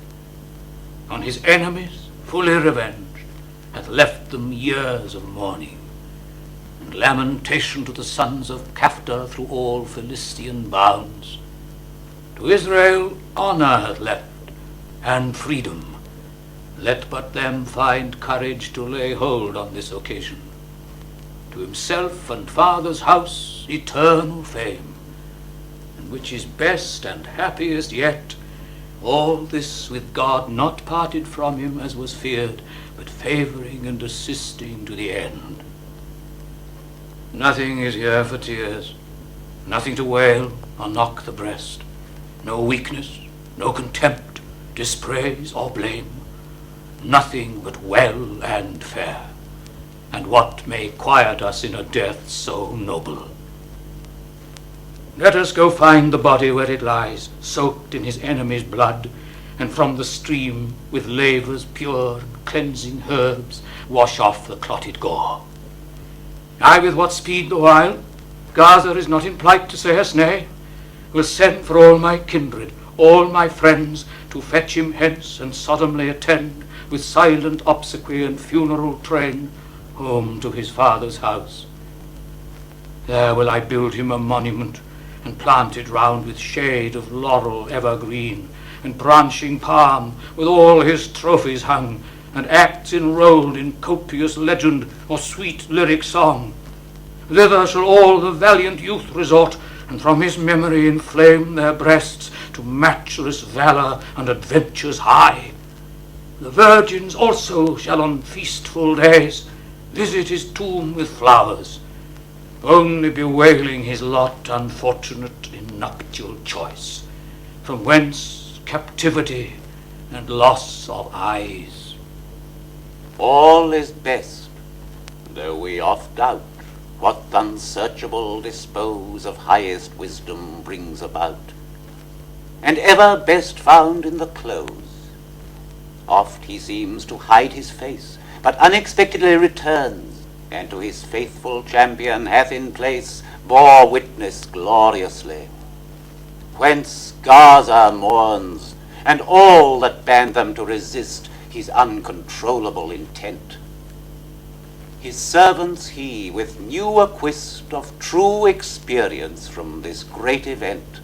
On his enemies fully revenged, hath left them years of mourning, and lamentation to the sons of Captor through all Philistine bounds. To Israel honour hath left, and freedom. Let but them find courage to lay hold on this occasion. To himself and father's house eternal fame, and which is best and happiest yet, all this with God not parted from him as was feared, but favouring and assisting to the end. Nothing is here for tears, nothing to wail or knock the breast, no weakness, no contempt, dispraise or blame, nothing but well and fair, and what may quiet us in a death so noble. Let us go find the body where it lies, soaked in his enemy's blood, and from the stream with lavers pure and cleansing herbs wash off the clotted gore. I with what speed the while, Gaza is not in plight to say us nay, will send for all my kindred, all my friends, to fetch him hence and solemnly attend, with silent obsequy and funeral train, home to his father's house. There will I build him a monument, and plant it round with shade of laurel evergreen, and branching palm, with all his trophies hung, and acts enrolled in copious legend or sweet lyric song. Thither shall all the valiant youth resort, and from his memory inflame their breasts to matchless valour and adventures high. The virgins also shall on feastful days visit his tomb with flowers, only bewailing his lot unfortunate in nuptial choice, from whence captivity and loss of eyes. All is best, though we oft doubt what th' unsearchable dispose of highest wisdom brings about, and ever best found in the close. Oft he seems to hide his face, but unexpectedly returns, and to his faithful champion hath in place bore witness gloriously, whence Gaza mourns, and all that band them to resist his uncontrollable intent. His servants he, with new acquist of true experience from this great event,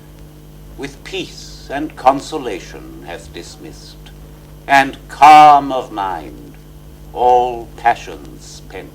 with peace and consolation hath dismissed, and calm of mind, all passions spent.